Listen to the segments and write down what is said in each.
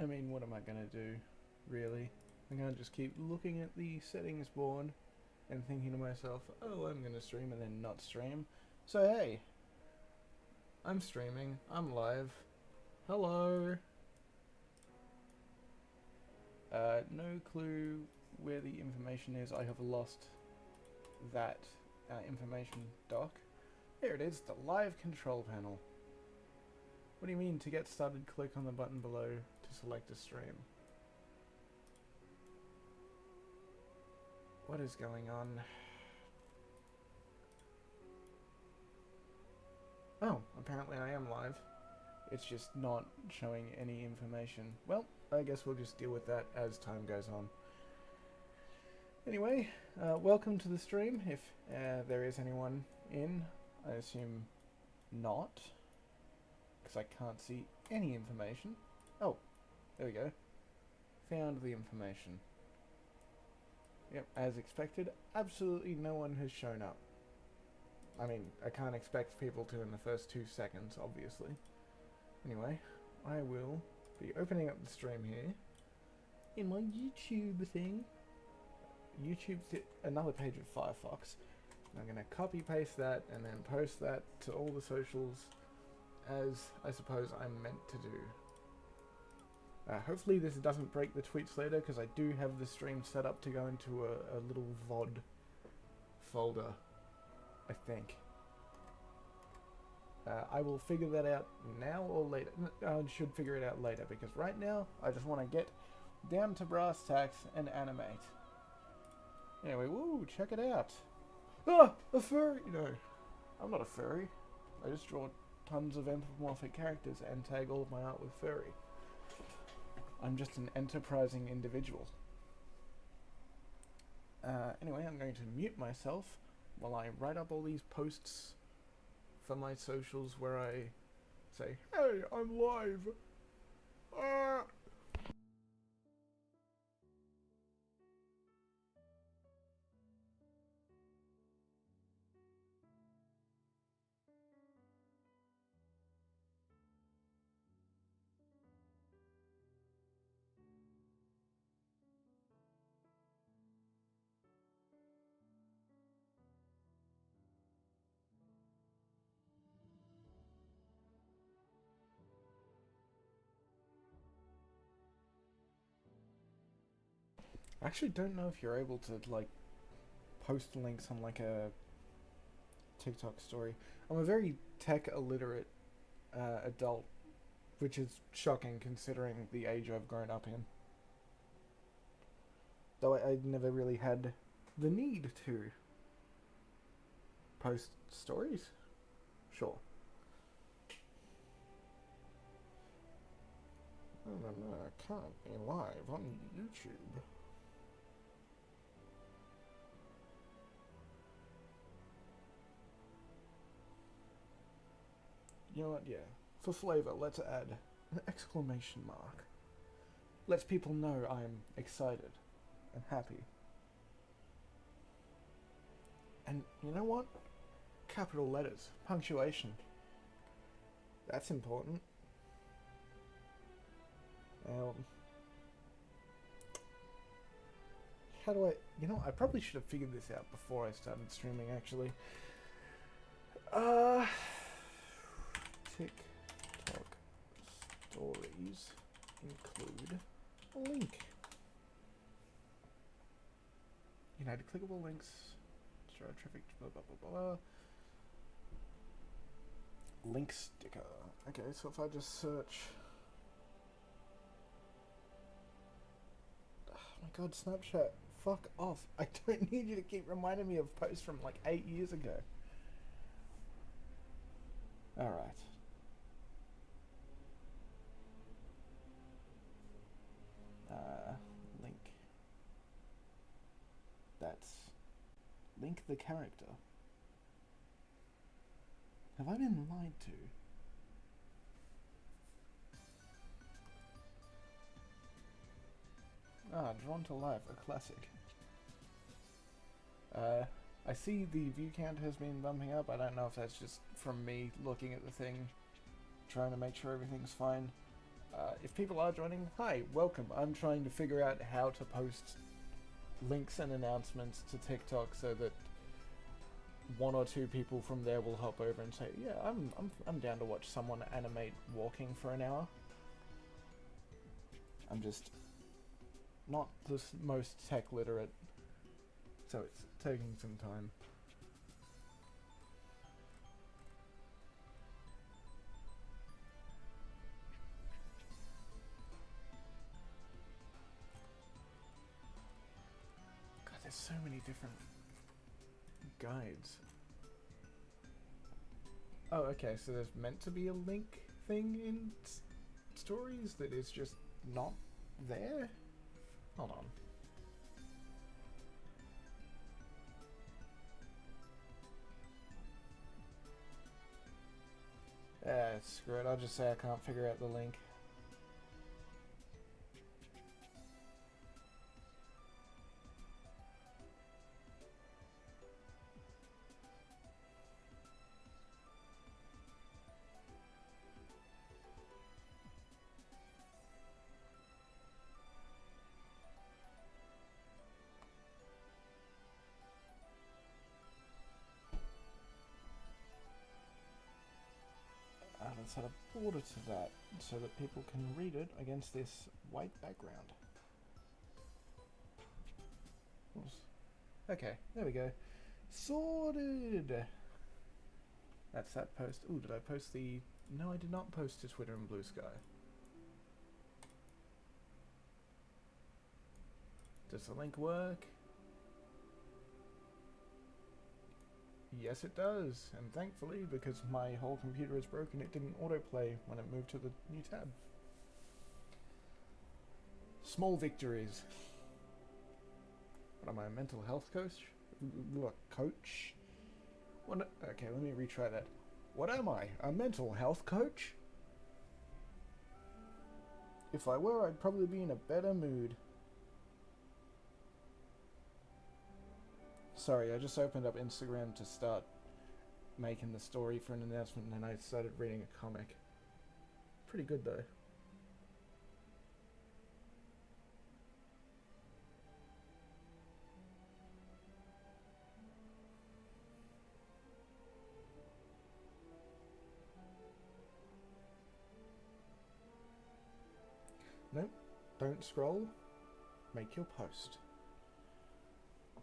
I mean, what am I gonna do, really? I'm gonna just keep looking at the settings board and thinking to myself, oh, I'm gonna stream and then not stream. So hey, I'm streaming, I'm live. Hello. No clue where the information is. I have lost that information doc. Here it is, the live control panel. What do you mean, to get started, click on the button below to select a stream? What is going on? Oh, apparently I am live. It's just not showing any information. Well, I guess we'll just deal with that as time goes on. Anyway, welcome to the stream, if there is anyone in. I assume not, because I can't see any information. Oh, there we go. Found the information. Yep, as expected, absolutely no one has shown up. I mean, I can't expect people to in the first 2 seconds, obviously. Anyway, I will be opening up the stream here in my YouTube thing. YouTube's another page of Firefox. I'm going to copy paste that and then post that to all the socials as I suppose I'm meant to do. Hopefully this doesn't break the tweets later, because I do have the stream set up to go into a little VOD folder, I think. I will figure that out now or later. I should figure it out later, because right now I just want to get down to brass tacks and animate. Anyway, woo, check it out. Ah, a furry! No, I'm not a furry. I just draw tons of anthropomorphic characters and tag all of my art with furry. I'm just an enterprising individual. Anyway, I'm going to mute myself while I write up all these posts for my socials where I say, hey, I'm live! Ah! I actually don't know if you're able to, like, post links on, like, a TikTok story. I'm a very tech illiterate adult, which is shocking considering the age I've grown up in. Though I never really had the need to post stories. Sure. No, I can't be live on YouTube. You know what, yeah. For flavor, let's add an exclamation mark. Lets people know I'm excited and happy. And you know what? Capital letters, punctuation. That's important. How do I... You know, I probably should have figured this out before I started streaming, actually. TikTok stories include a link. United clickable links. Show traffic, blah, blah, blah, blah. Link sticker. Okay, so if I just search... Oh my god, Snapchat. Fuck off. I don't need you to keep reminding me of posts from like 8 years ago. Alright. Link. That's... Link the character. Have I been lied to? Ah, Drawn to Life, a classic. I see the view count has been bumping up. I don't know if that's just from me looking at the thing, trying to make sure everything's fine. If people are joining, hi, welcome. I'm trying to figure out how to post links and announcements to TikTok so that one or two people from there will hop over and say, yeah, I'm down to watch someone animate walking for an hour. I'm just not the most tech literate, so it's taking some time. God, there's so many different guides. Oh, okay, so there's meant to be a link thing in stories that is just not there? Hold on. Screw it, I'll just say I can't figure out the link. Let's add a border to that so that people can read it against this white background. Oops. Okay, there we go. Sorted! That's that post. Ooh, did I post the... No, I did not post to Twitter and Blue Sky. Does the link work? Yes, it does. And thankfully, because my whole computer is broken, it didn't autoplay when it moved to the new tab. Small victories. What am I, a mental health coach? Coach? What? Okay, let me retry that. What am I, a mental health coach? If I were, I'd probably be in a better mood. Sorry, I just opened up Instagram to start making the story for an announcement, and then I started reading a comic. Pretty good, though. Nope, don't scroll. Make your post.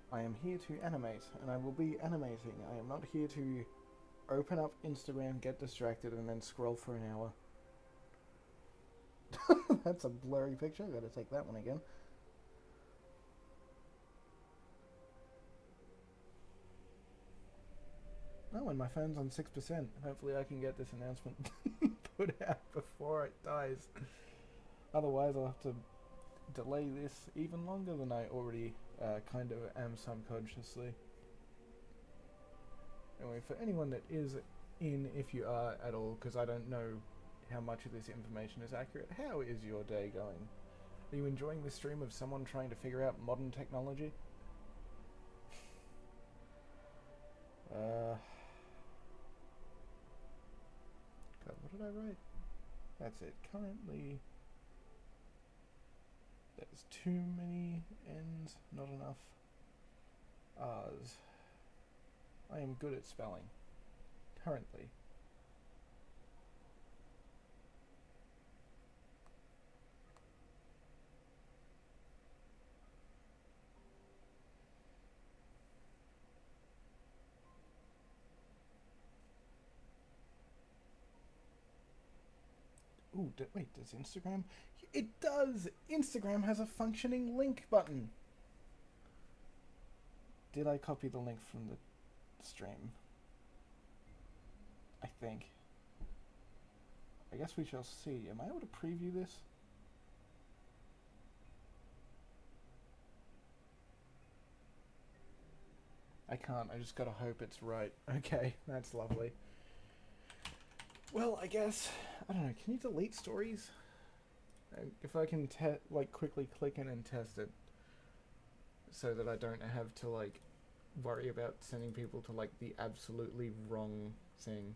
I am here to animate, and I will be animating. I am not here to open up Instagram, get distracted, and then scroll for an hour. That's a blurry picture. I gotta take that one again. Oh, and my phone's on 6%. Hopefully I can get this announcement put out before it dies. Otherwise I'll have to delay this even longer than I already kind of am subconsciously. Anyway, for anyone that is in, if you are at all, because I don't know how much of this information is accurate, how is your day going? Are you enjoying the stream of someone trying to figure out modern technology? God, what did I write? That's it. Currently, there's too many N's, not enough R's. I am good at spelling. Currently. Ooh, wait, does Instagram? It does! Instagram has a functioning link button! Did I copy the link from the stream? I think. I guess we shall see. Am I able to preview this? I can't. I just gotta hope it's right. Okay, that's lovely. Well, I guess... I don't know. Can you delete stories? If I can like quickly click in and test it, so that I don't have to like worry about sending people to like the absolutely wrong thing.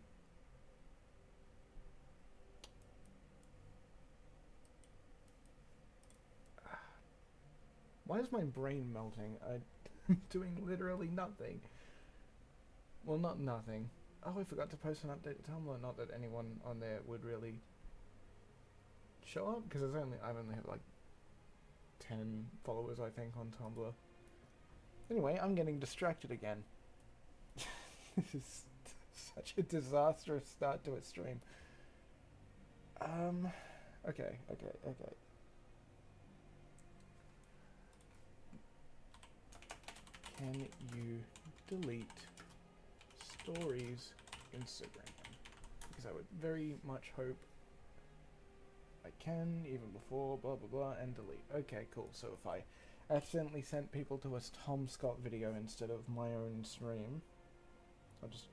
Why is my brain melting? I'm doing literally nothing. Well, not nothing. Oh, I forgot to post an update to Tumblr. Not that anyone on there would really show up, because I've only have like 10 followers, I think, on Tumblr. Anyway, I'm getting distracted again. This is such a disastrous start to a stream. Okay. Can you delete stories Instagram? Because I would very much hope I can, even before blah blah blah, and delete. Okay, cool. So if I accidentally sent people to a Tom Scott video instead of my own stream, I'll just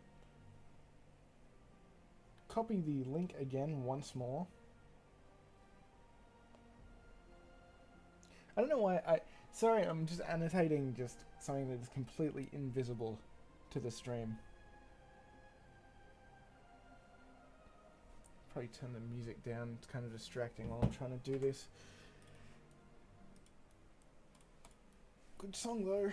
copy the link again once more. I don't know why sorry, I'm just annotating just something that is completely invisible to the stream. Probably turn the music down, it's kind of distracting while I'm trying to do this. Good song though.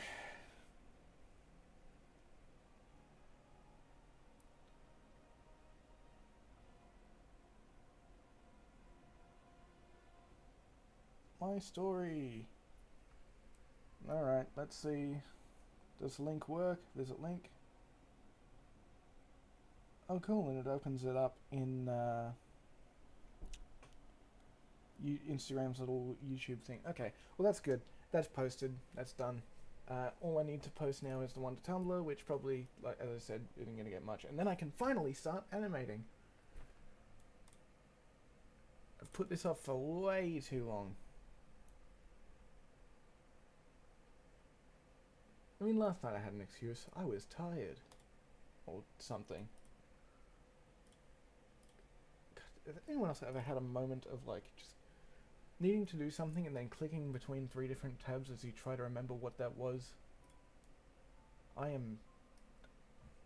My story. Alright, let's see. Does link work? Visit link. Oh cool, and it opens it up in Instagram's little YouTube thing. Okay, well that's good. That's posted. That's done. All I need to post now is the one to Tumblr, which probably, like as I said, isn't going to get much. And then I can finally start animating. I've put this off for way too long. I mean, last night I had an excuse. I was tired. Or something. God, has anyone else ever had a moment of, like, just needing to do something and then clicking between 3 different tabs as you try to remember what that was? I am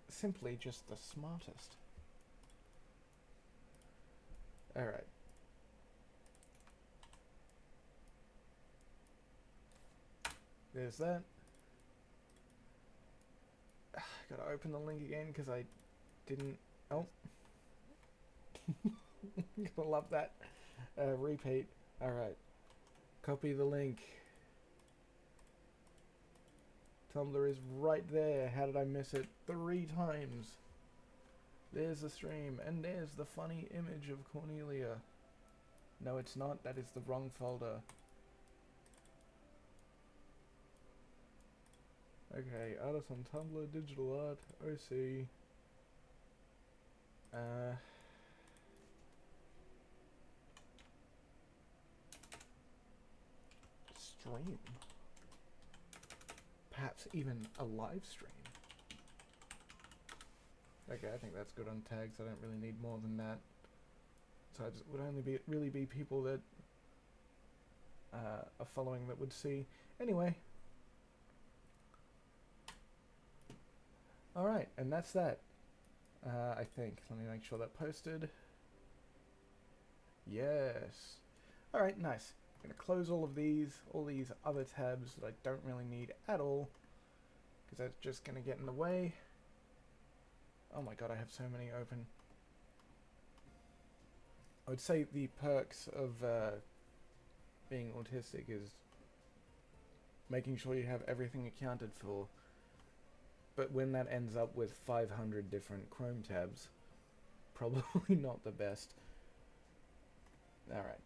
simply just the smartest. Alright. There's that. Gotta open the link again because I didn't. Oh. Gonna love that. Repeat. Alright. Copy the link. Tumblr is right there. How did I miss it? 3 times. There's the stream, and there's the funny image of Cornelia. No, it's not. That is the wrong folder. Okay, artist on Tumblr, digital art, OC. Stream. Perhaps even a live stream. Okay, I think that's good on tags. I don't really need more than that. So it would only really be people that are following that would see. Anyway. Alright, and that's that. I think. Let me make sure that posted. Yes. Alright, nice. I'm going to close all these other tabs that I don't really need at all, because that's just going to get in the way. Oh my god, I have so many open. I would say the perks of being autistic is making sure you have everything accounted for. But when that ends up with 500 different Chrome tabs, probably not the best. Alright.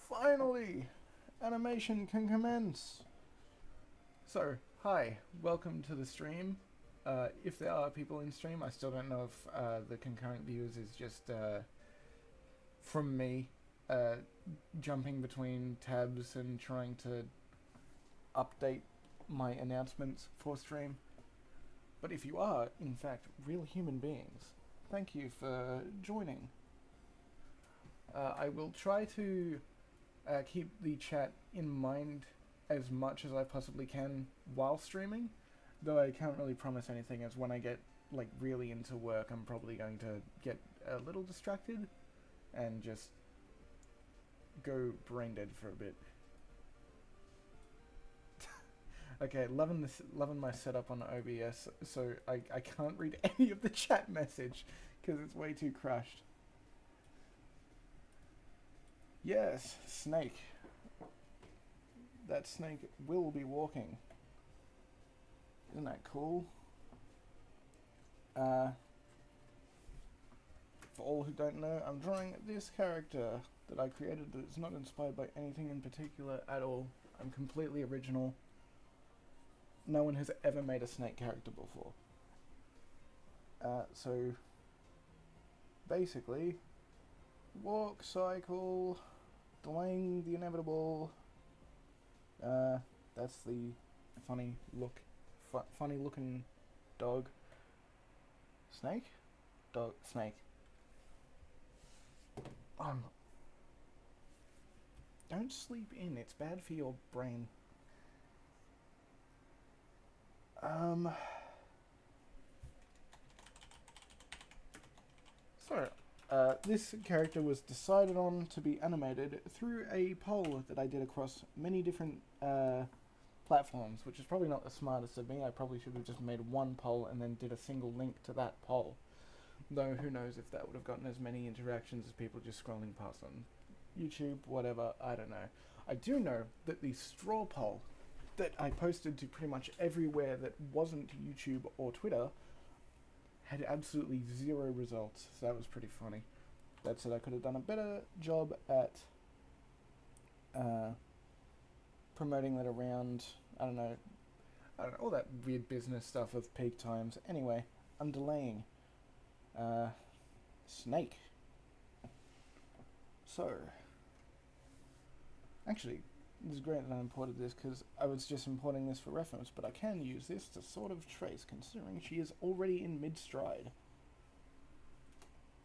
Finally! Animation can commence! So, hi. Welcome to the stream. If there are people in stream, I still don't know if the concurrent viewers is just from me jumping between tabs and trying to update my announcements for stream. But if you are, in fact, real human beings, thank you for joining. I will try to keep the chat in mind as much as I possibly can while streaming, though I can't really promise anything, as when I get like really into work, I'm probably going to get a little distracted and just go brain dead for a bit. Okay, loving my setup on OBS, so I can't read any of the chat message because it's way too crushed. Yes, snake. That snake will be walking. Isn't that cool? For all who don't know, I'm drawing this character that I created that is not inspired by anything in particular at all. I'm completely original. No one has ever made a snake character before. So basically, walk, cycle, delaying the inevitable. That's the funny looking dog. Snake? Dog, snake. Don't sleep in, it's bad for your brain. So, this character was decided on to be animated through a poll that I did across many different platforms, which is probably not the smartest of me. I probably should have just made one poll and then did a single link to that poll. Though who knows if that would have gotten as many interactions as people just scrolling past on YouTube, whatever, I don't know. I do know that the straw poll that I posted to pretty much everywhere that wasn't YouTube or Twitter had absolutely zero results, so that was pretty funny. That said, I could have done a better job at promoting that around, I don't know, all that weird business stuff of peak times. Anyway, I'm delaying. Snake. So, actually, this is great that I imported this because I was just importing this for reference, but I can use this to sort of trace, considering she is already in mid-stride.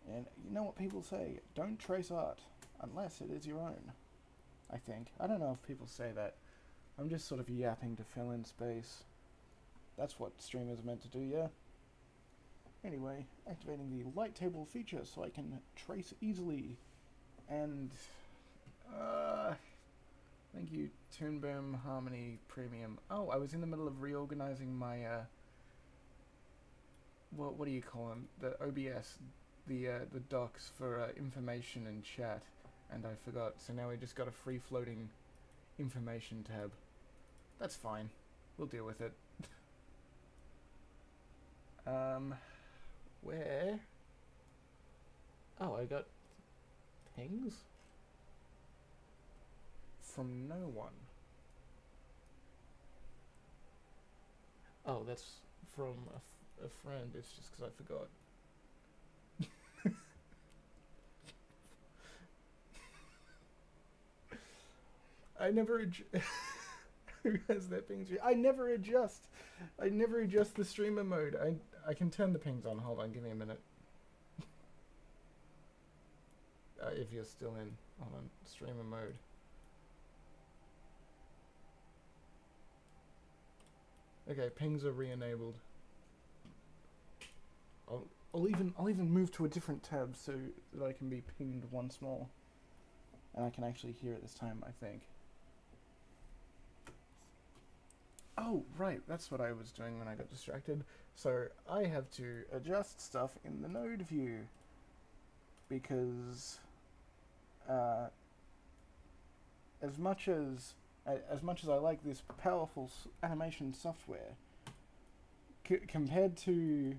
And you know what people say, don't trace art unless it is your own, I think. I don't know if people say that. I'm just sort of yapping to fill in space. That's what streamers are meant to do, yeah? Anyway, activating the light table feature so I can trace easily. And, thank you, Toon Boom Harmony Premium. Oh, I was in the middle of reorganizing my, what do you call them? The OBS, the docs for information and chat, and I forgot. So now we just got a free-floating information tab. That's fine. We'll deal with it. Where? Oh, I got pings from no one. Oh, that's from a friend. It's just because I forgot. I never who has that pings? I never adjust. I never adjust the streamer mode. I can turn the pings on. Hold on, give me a minute. If you're still in, hold on, streamer mode. Okay, pings are re-enabled. I'll even move to a different tab so that I can be pinged once more, and I can actually hear it this time, I think. Oh, right, that's what I was doing when I got distracted. So I have to adjust stuff in the node view because as much as I like this powerful animation software, compared to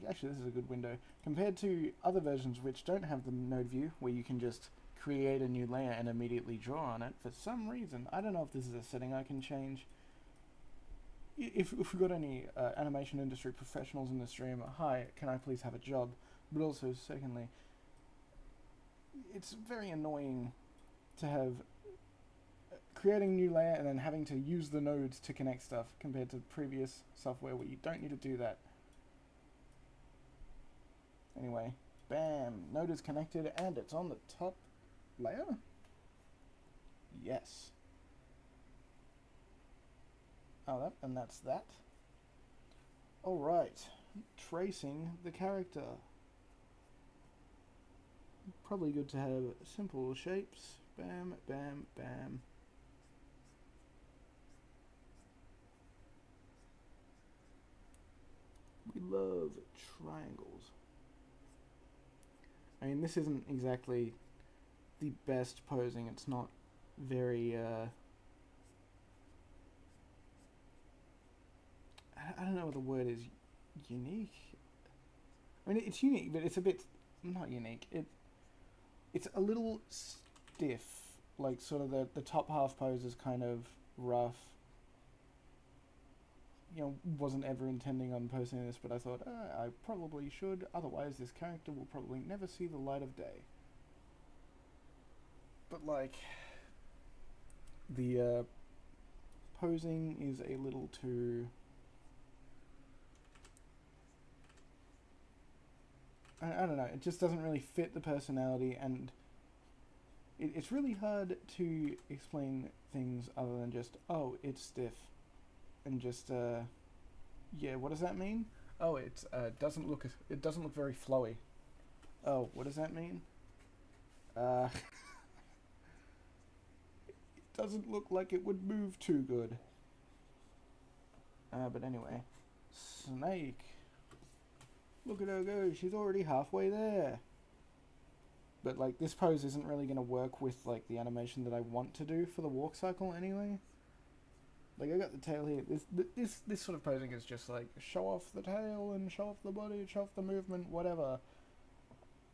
actually this is a good window, compared to other versions which don't have the node view where you can just create a new layer and immediately draw on it, for some reason, I don't know if this is a setting I can change. If we've got any animation industry professionals in the stream, hi, can I please have a job? But also, secondly, it's very annoying to have creating a new layer and then having to use the nodes to connect stuff compared to previous software where you don't need to do that. Anyway, bam, node is connected and it's on the top layer? Yes. Oh, and that's that. Alright, tracing the character. Probably good to have simple shapes. Bam, bam, bam. We love triangles. I mean, this isn't exactly the best posing. It's not very, I don't know what the word is. Unique? I mean, it's unique, but it's a bit, not unique. It's a little stiff. Like, sort of the top half pose is kind of rough. You know, wasn't ever intending on posting this, but I thought, I probably should, otherwise this character will probably never see the light of day. But, like, the posing is a little too... I don't know, it just doesn't really fit the personality, and it's really hard to explain things other than just, oh, it's stiff, and just, yeah, what does that mean? Oh, it doesn't look very flowy. Oh, what does that mean? It doesn't look like it would move too good. But anyway, Snake. Look at her go, she's already halfway there. But, like, this pose isn't really going to work with, like, the animation that I want to do for the walk cycle anyway. Like, I got the tail here. This sort of posing is just, like, show off the tail and show off the body, show off the movement, whatever.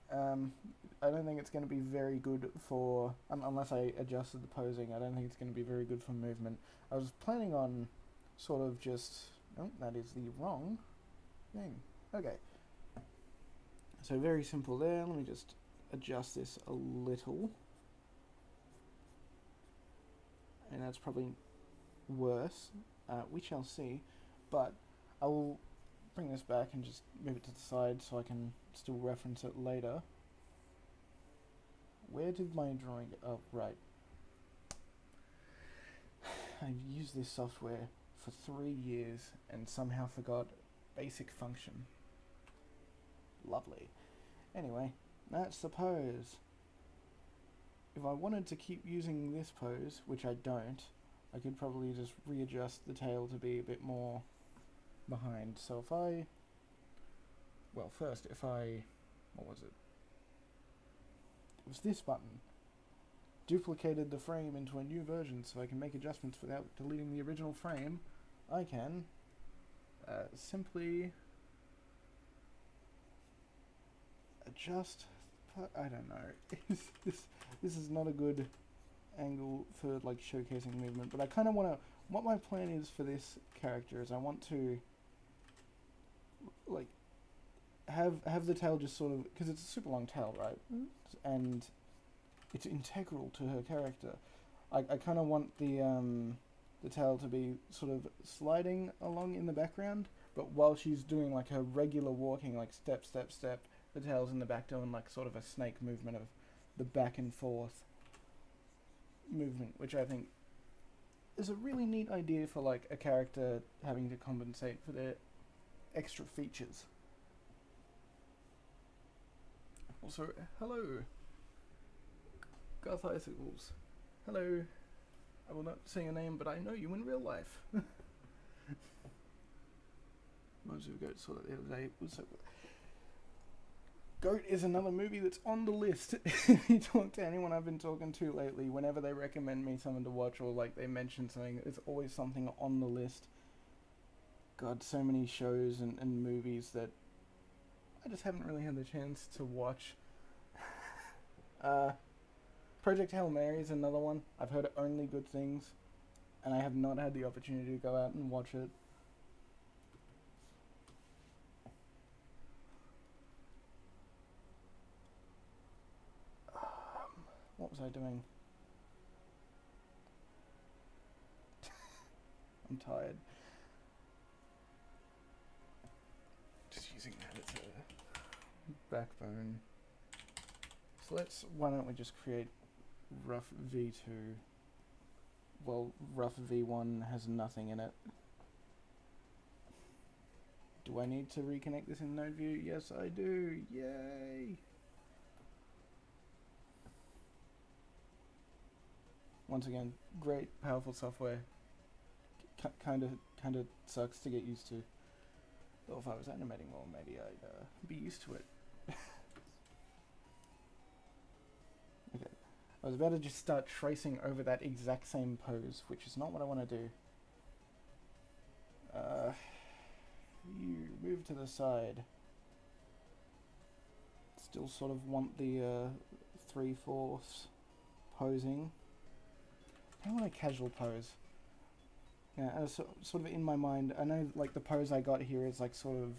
I don't think it's going to be very good for... unless I adjusted the posing, I don't think it's going to be very good for movement. I was planning on sort of just... Oh, that is the wrong thing. Okay. So very simple there. Let me just adjust this a little. And that's probably worse. We shall see. But I will bring this back and just move it to the side so I can still reference it later. Where did my drawing go? Oh, right. I've used this software for 3 years and somehow forgot basic function. Lovely. Anyway, that's the pose. If I wanted to keep using this pose, which I don't, I could probably just readjust the tail to be a bit more behind. So if I... Well, first, if I... What was it? It was this button. Duplicated the frame into a new version so I can make adjustments without deleting the original frame. I can simply adjust... I don't know. This is not a good angle for, like, showcasing movement, but I kind of want to... What my plan is for this character is I want to, like, have the tail just sort of... Because it's a super long tail, right? And it's integral to her character. I kind of want the tail to be sort of sliding along in the background, but while she's doing, like, her regular walking, like, step, step, step, the tail's in the back doing, like, sort of a snake movement of the back and forth movement, which I think is a really neat idea for, like, a character having to compensate for their extra features. Also, hello, Garth Icicles. Hello. I will not say your name, but I know you in real life. Most of Goat saw that the other day. So, Goat is another movie that's on the list. If you talk to anyone I've been talking to lately, whenever they recommend me something to watch or, like, they mention something, it's always something on the list. God, so many shows and movies that I just haven't really had the chance to watch. Project Hail Mary is another one. I've heard only good things, and I have not had the opportunity to go out and watch it. What was I doing? I'm tired. Just using that as a backbone. So why don't we just create rough V2? Well, rough V1 has nothing in it. Do I need to reconnect this in node view? Yes, I do. Yay! Once again, great, powerful software. Kind of sucks to get used to. Well, if I was animating more, maybe I'd be used to it. Okay. I was about to just start tracing over that exact same pose, which is not what I want to do. You move to the side. Still sort of want the 3/4 posing. I don't want a casual pose. Yeah, sort of in my mind, I know like the pose I got here is like sort of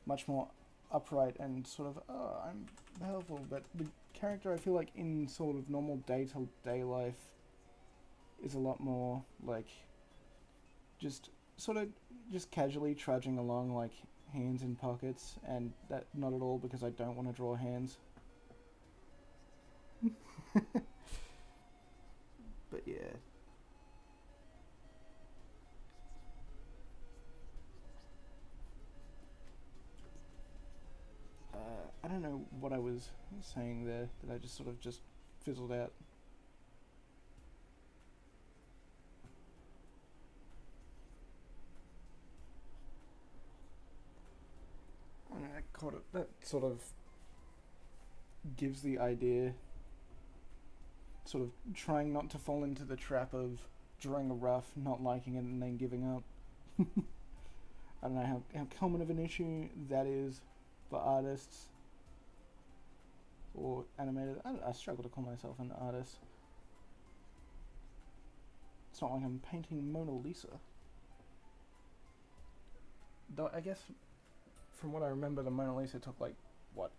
much more upright and sort of, oh, I'm powerful, but the character I feel like in sort of normal day-to-day life is a lot more like just sort of just casually trudging along, like hands in pockets, and that not at all because I don't want to draw hands. But yeah. I don't know what I was saying there, that I just sort of just fizzled out. That sort of gives the idea, sort of trying not to fall into the trap of drawing a rough, not liking it, and then giving up. I don't know how common of an issue that is for artists or animators. I struggle to call myself an artist. It's not like I'm painting Mona Lisa. Though I guess, from what I remember, the Mona Lisa took like, what,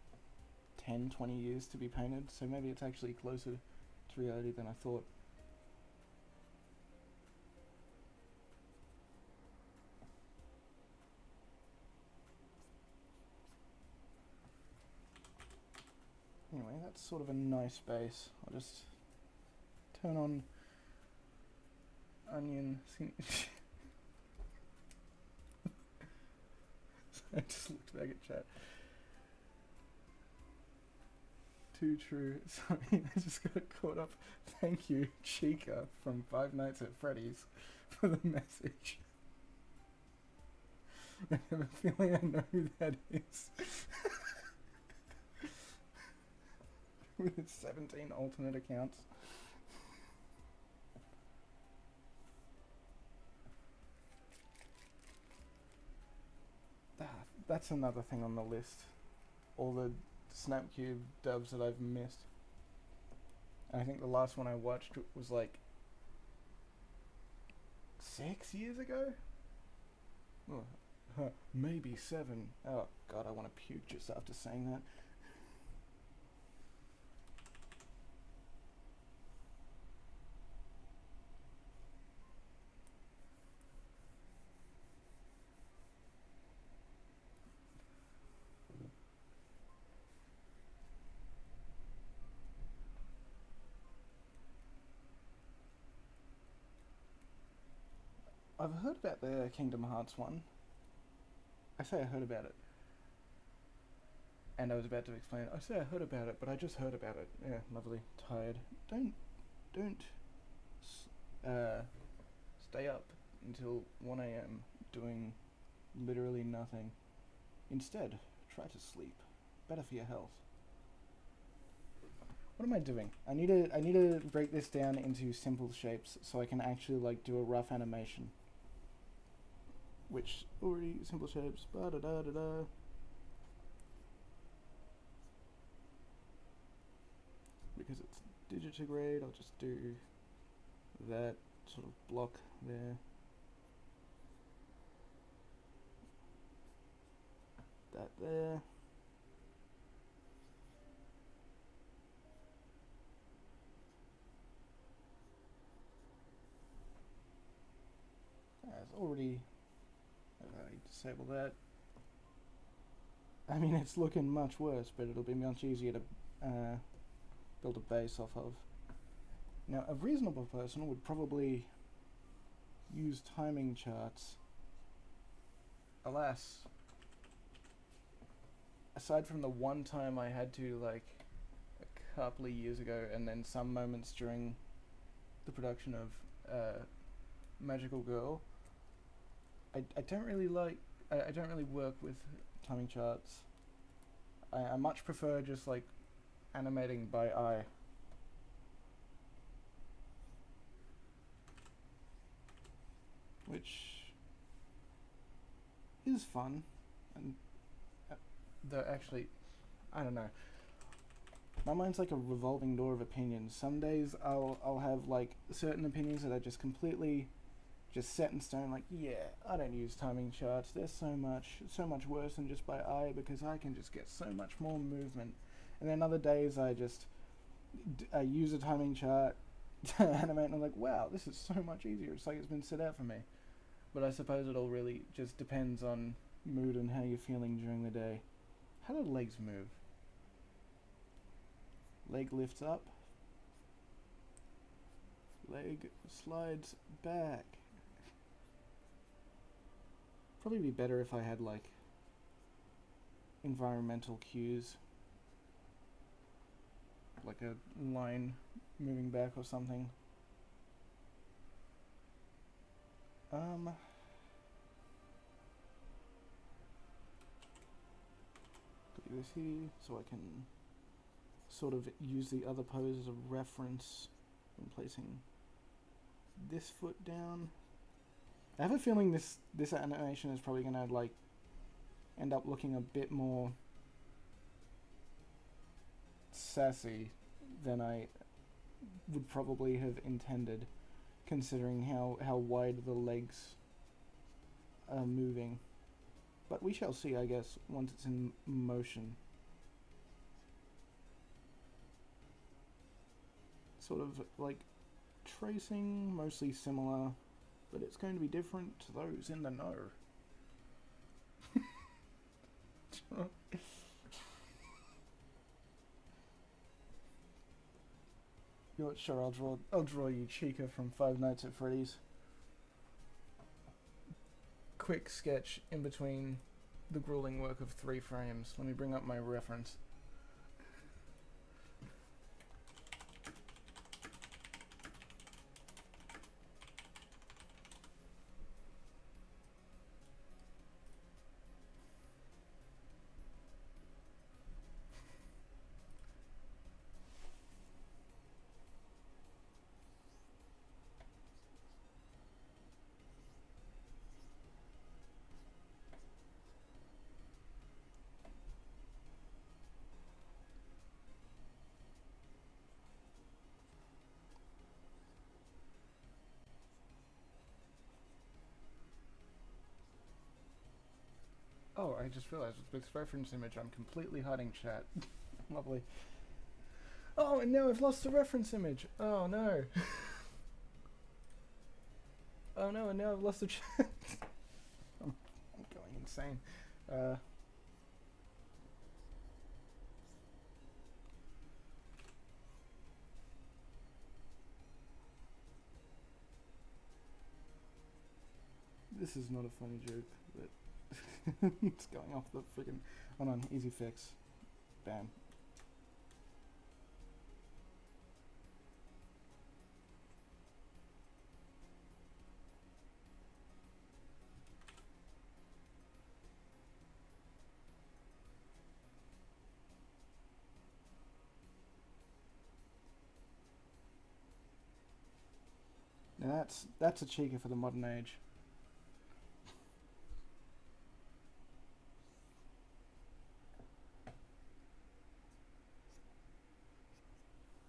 10, 20 years to be painted, so maybe it's actually closer to reality than I thought. Anyway, that's sort of a nice base. I'll just turn on onion. I just looked back at chat. Too true. Sorry, I just got caught up. Thank you, Chica from Five Nights at Freddy's, for the message. I have a feeling I know who that is. With its 17 alternate accounts. That's another thing on the list. All the Snapcube dubs that I've missed. And I think the last one I watched was like 6 years ago? Oh, maybe 7. Oh god, I want to puke just after saying that. I've heard about the Kingdom Hearts one. I say I heard about it. And I was about to explain it. I say I heard about it, but I just heard about it. Yeah, lovely. Tired. Don't stay up until 1 a.m. doing literally nothing. Instead, try to sleep. Better for your health. What am I doing? I need to break this down into simple shapes so I can actually like do a rough animation. Which already simple shapes. Ba da da da da. Because it's digitigrade, I'll just do that sort of block there. That there. It's already. Disable that. I mean, it's looking much worse, but it'll be much easier to build a base off of. Now, a reasonable person would probably use timing charts. Alas, aside from the one time I had to, like, a couple of years ago, and then some moments during the production of Magical Girl, I don't really like I don't really work with timing charts. I much prefer just like animating by eye. Which is fun, and actually, I don't know. My mind's like a revolving door of opinions. Some days I'll have like certain opinions that are just completely just set in stone. Like, yeah, I don't use timing charts. They're so much worse than just by eye because I can just get so much more movement. And then other days I use a timing chart to animate, and I'm like, wow, this is so much easier. It's like it's been set out for me. But I suppose it all really just depends on mood and how you're feeling during the day. How do legs move? Leg lifts up. Leg slides back. Probably be better if I had like environmental cues. Like a line moving back or something. Put this here so I can sort of use the other pose as a reference when placing this foot down. I have a feeling this animation is probably gonna like end up looking a bit more sassy than I would probably have intended, considering how wide the legs are moving. But we shall see, I guess, once it's in motion. Sort of like tracing, mostly similar, but it's going to be different to those in the know. You're sure I'll draw you Chica from Five Nights at Freddy's. Quick sketch in between the grueling work of 3 frames. Let me bring up my reference. Oh, I just realized with this reference image I'm completely hiding chat. Lovely. Oh, and now I've lost the reference image. Oh no. Oh no, and now I've lost the chat. I'm going insane. This is not a funny joke, but it's going off the freaking. Hold on, easy fix. Bam. Now that's a Chica for the modern age.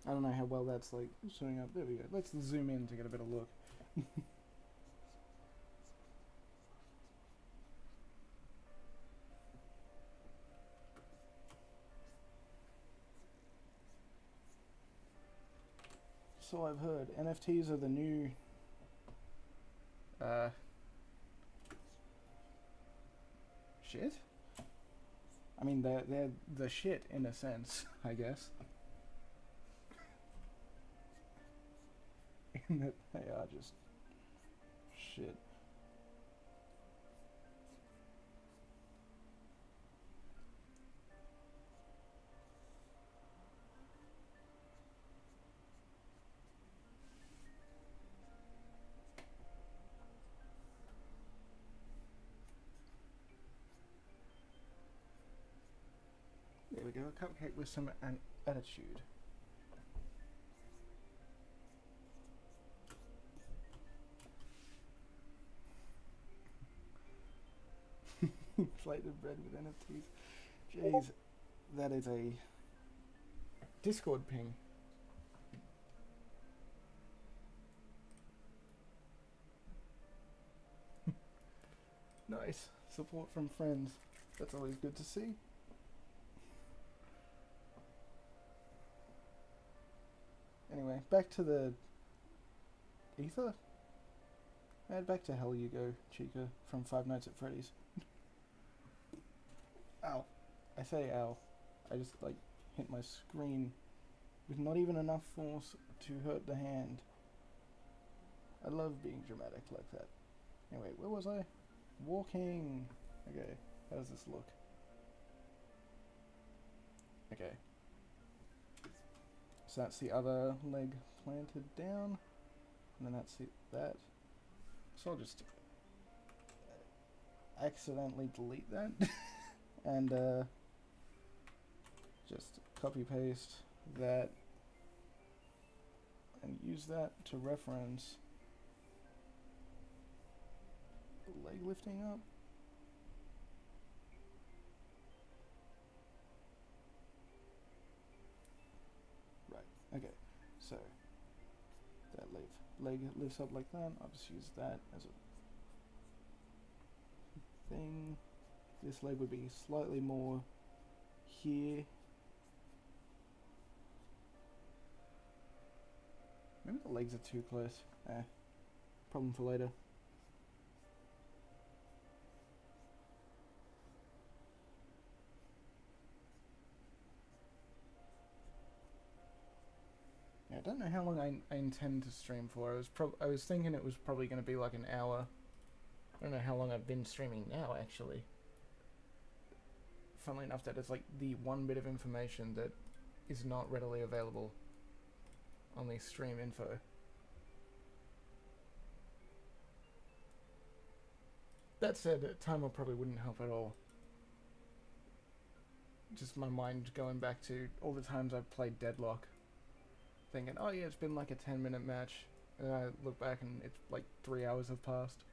I don't know how well that's like showing up. There we go. Let's zoom in to get a better look. So I've heard NFTs are the new shit. I mean, they're the shit in a sense, I guess. In that they are just shit. go, a cupcake with some attitude. Inflated bread with NFTs. Jeez, that is a Discord ping. Nice. Support from friends. That's always good to see. Anyway, back to the ether. And back to hell you go, Chica, from Five Nights at Freddy's. Ow. I say ow. I just, like, hit my screen with not even enough force to hurt the hand. I love being dramatic like that. Anyway, where was I? Walking. Okay, how does this look? Okay. So that's the other leg planted down. And then that's that. So I'll just accidentally delete that. And just copy paste that. And use that to reference the leg lifting up. Right, okay, so that leg lifts up like that. I'll just use that as a thing. This leg would be slightly more here. Maybe the legs are too close. Problem for later. I don't know how long I intend to stream for. I was thinking it was probably going to be like an hour. I don't know how long I've been streaming now, actually. Funnily enough, that is like the one bit of information that is not readily available on the stream info. That said, timer probably wouldn't help at all. Just my mind going back to all the times I've played Deadlock. Thinking, oh yeah, it's been like a 10-minute match. And I look back and it's like 3 hours have passed.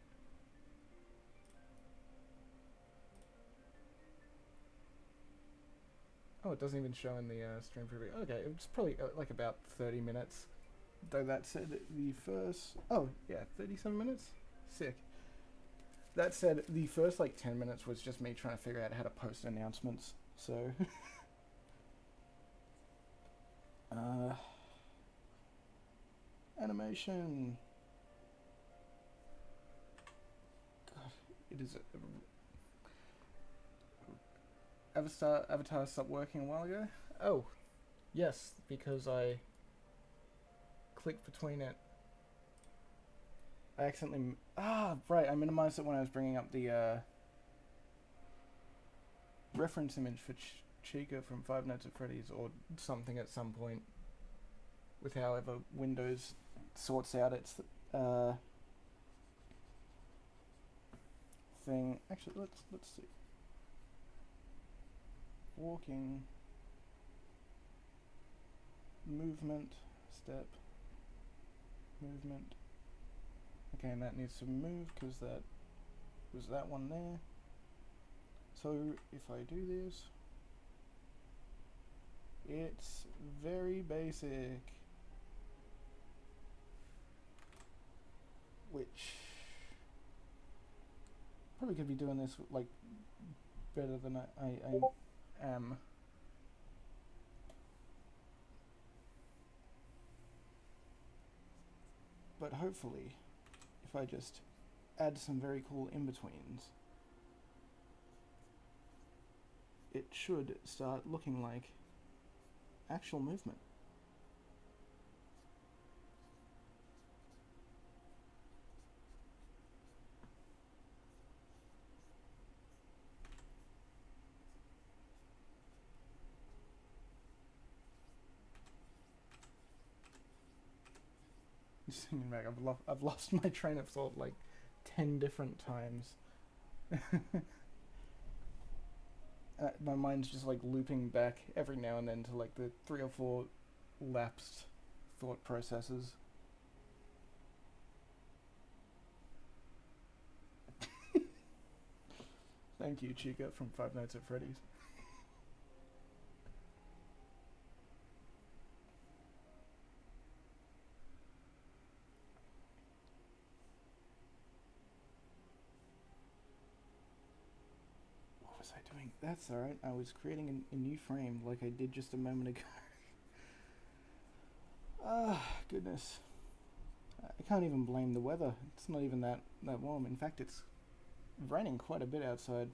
Oh, it doesn't even show in the stream preview. Okay, it's probably like about 30 minutes. Though that said, the first... Oh, yeah, 37 minutes? Sick. That said, the first like 10 minutes was just me trying to figure out how to post announcements. So... animation. God, it is Avatar stopped working a while ago. Oh, yes, because I clicked between it. I accidentally... right, I minimized it when I was bringing up the reference image for Chica from Five Nights at Freddy's or something at some point. With however Windows sorts out its thing. Actually, let's see. Walking, movement, step, movement. Okay, and that needs to move because that was that one there. So if I do this, it's very basic. Which probably could be doing this like better than I am. But hopefully, if I just add some very cool in-betweens, it should start looking like actual movement. Just thinking back, I've lost my train of thought like 10 different times. My mind's just like looping back every now and then to like the 3 or 4 lapsed thought processes. Thank you, Chica from Five Nights at Freddy's. What was I doing? That's alright. I was creating a new frame like I did just a moment ago. Ah, goodness. I can't even blame the weather. It's not even that warm. In fact, it's raining quite a bit outside.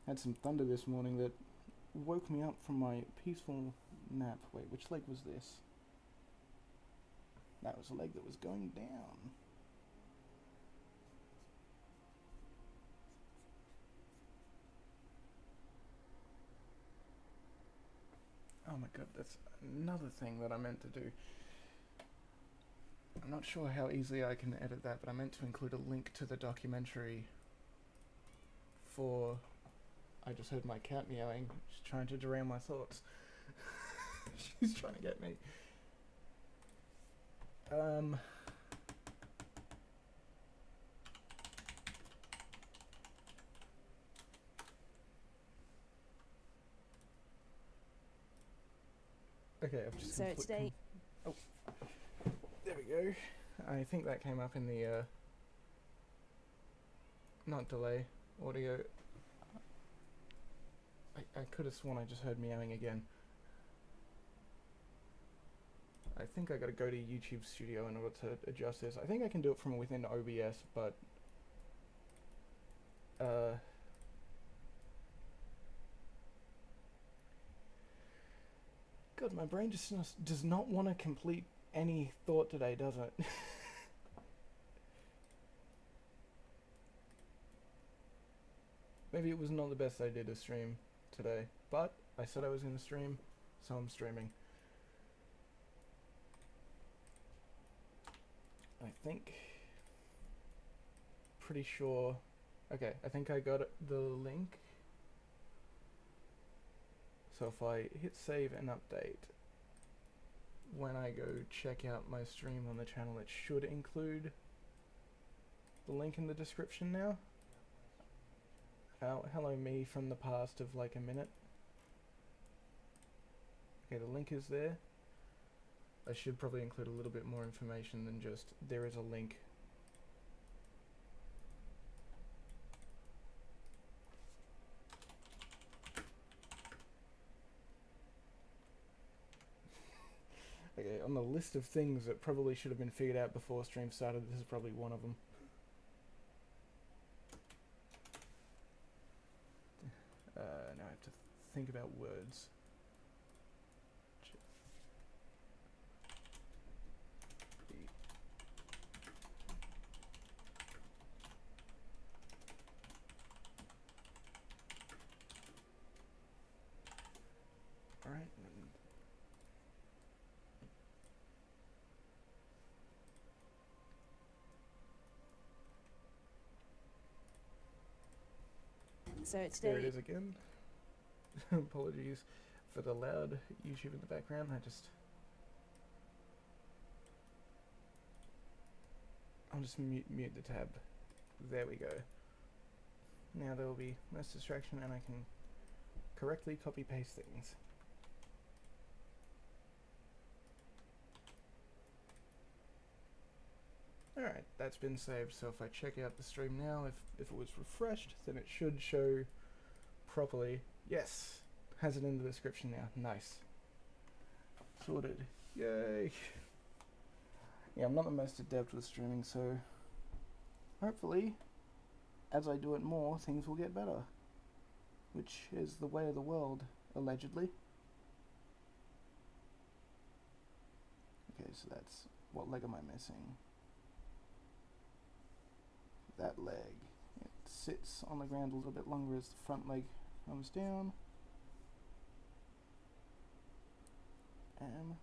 Had some thunder this morning that woke me up from my peaceful nap. Wait, which leg was this? That was the leg that was going down. Oh my god, that's another thing that I meant to do. I'm not sure how easily I can edit that, but I meant to include a link to the documentary for... I just heard my cat meowing. She's trying to derail my thoughts. She's trying to get me. Okay, I've just... So today... Oh, there we go. I think that came up in the, not delay, audio. I could have sworn I just heard meowing again. I think I gotta go to YouTube Studio in order to adjust this. I think I can do it from within OBS, but... God, my brain just does not want to complete any thought today, does it? Maybe it was not the best idea to stream today, but I said I was going to stream, so I'm streaming. I think... Pretty sure... Okay, I think I got the link. So if I hit save and update, when I go check out my stream on the channel, it should include the link in the description now. Hello me from the past of like a minute. Okay, the link is there. I should probably include a little bit more information than just there is a link. Okay, on the list of things that probably should have been figured out before stream started, this is probably one of them. Now I have to think about words. Alright. So today... There it is again. Apologies for the loud YouTube in the background. I'll just mute the tab. There we go. Now there will be less distraction and I can correctly copy paste things. Alright, that's been saved, so if I check out the stream now, if it was refreshed, then it should show properly. Yes! Has it in the description now. Nice. Sorted. Yay! Yeah, I'm not the most adept with streaming, so hopefully, as I do it more, things will get better. Which is the way of the world, allegedly. Okay, so that's... what leg am I missing? That leg. It sits on the ground a little bit longer as the front leg comes down. And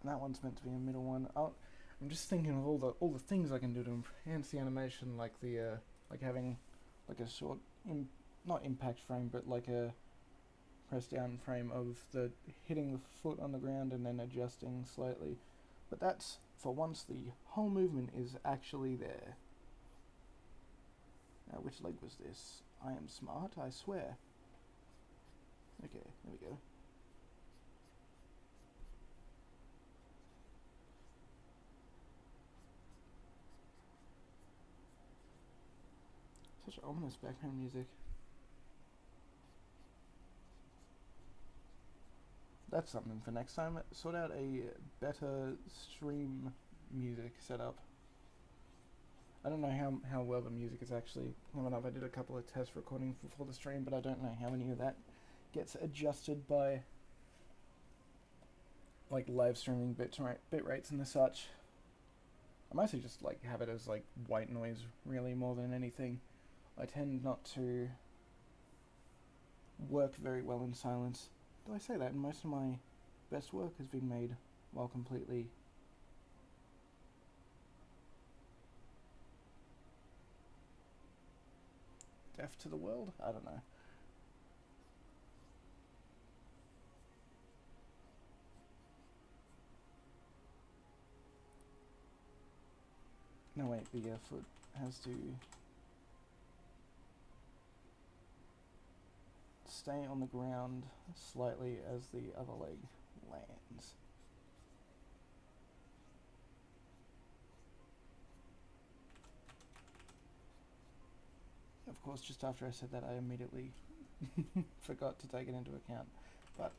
that one's meant to be a middle one. I'm just thinking of all the things I can do to enhance the animation, like the like having like a short, not impact frame, but like a press down frame of the hitting the foot on the ground and then adjusting slightly. But that's for once the whole movement is actually there. Now, which leg was this? I am smart, I swear. Okay, there we go. Such ominous background music. That's something for next time. Sort out a better stream music setup. I don't know how well the music is actually coming up. I did a couple of test recordings before the stream, but I don't know how many of that gets adjusted by like live streaming bit rates and the such. I mostly just like have it as like white noise really more than anything. I tend not to work very well in silence. Do I say that? Most of my best work has been made while completely deaf to the world? I don't know. No wait, the foot has to stay on the ground slightly as the other leg lands. Of course, just after I said that, I immediately forgot to take it into account. But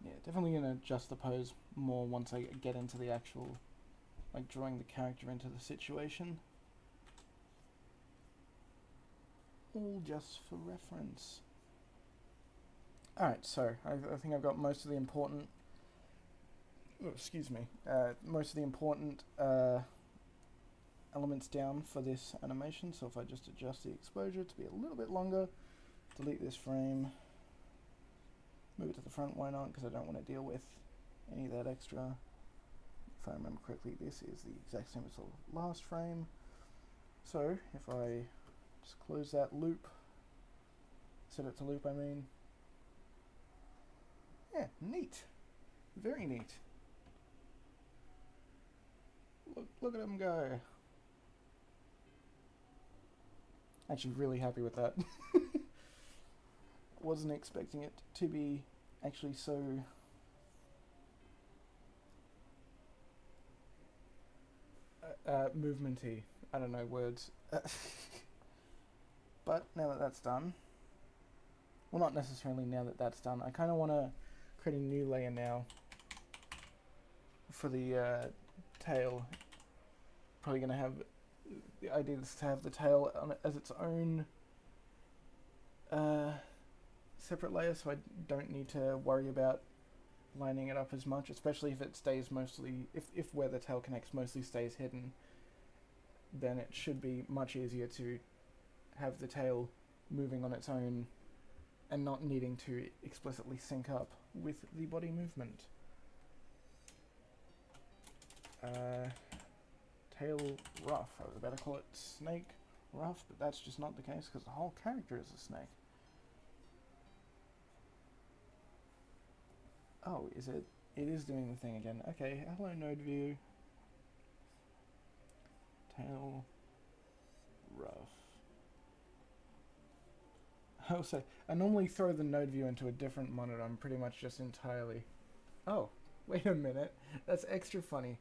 yeah, definitely gonna adjust the pose more once I get into the actual, like, drawing the character into the situation. All just for reference. Alright, so I think I've got most of the important, most of the important elements down for this animation. So if I just adjust the exposure to be a little bit longer, delete this frame, move it to the front, why not, because I don't want to deal with any of that extra. If I remember correctly, this is the exact same as the last frame. So if I just close that loop, set it to loop I mean. Yeah, neat. Very neat. Look at him go. Actually really happy with that. Wasn't expecting it to be actually so movementy. I don't know words. But now that that's done, well, not necessarily now that that's done, I kind of want to create a new layer now for the tail. Probably going to have, the idea is to have the tail on it as its own separate layer, so I don't need to worry about lining it up as much, especially if it stays mostly, if where the tail connects mostly stays hidden, then it should be much easier to have the tail moving on its own and not needing to explicitly sync up with the body movement. Tail rough. I was about to call it snake rough, but that's just not the case because the whole character is a snake. Oh, is it? It is doing the thing again. Okay, hello node view. Tail rough. Oh, so I normally throw the node view into a different monitor. I'm pretty much just entirely... Oh, wait a minute. That's extra funny.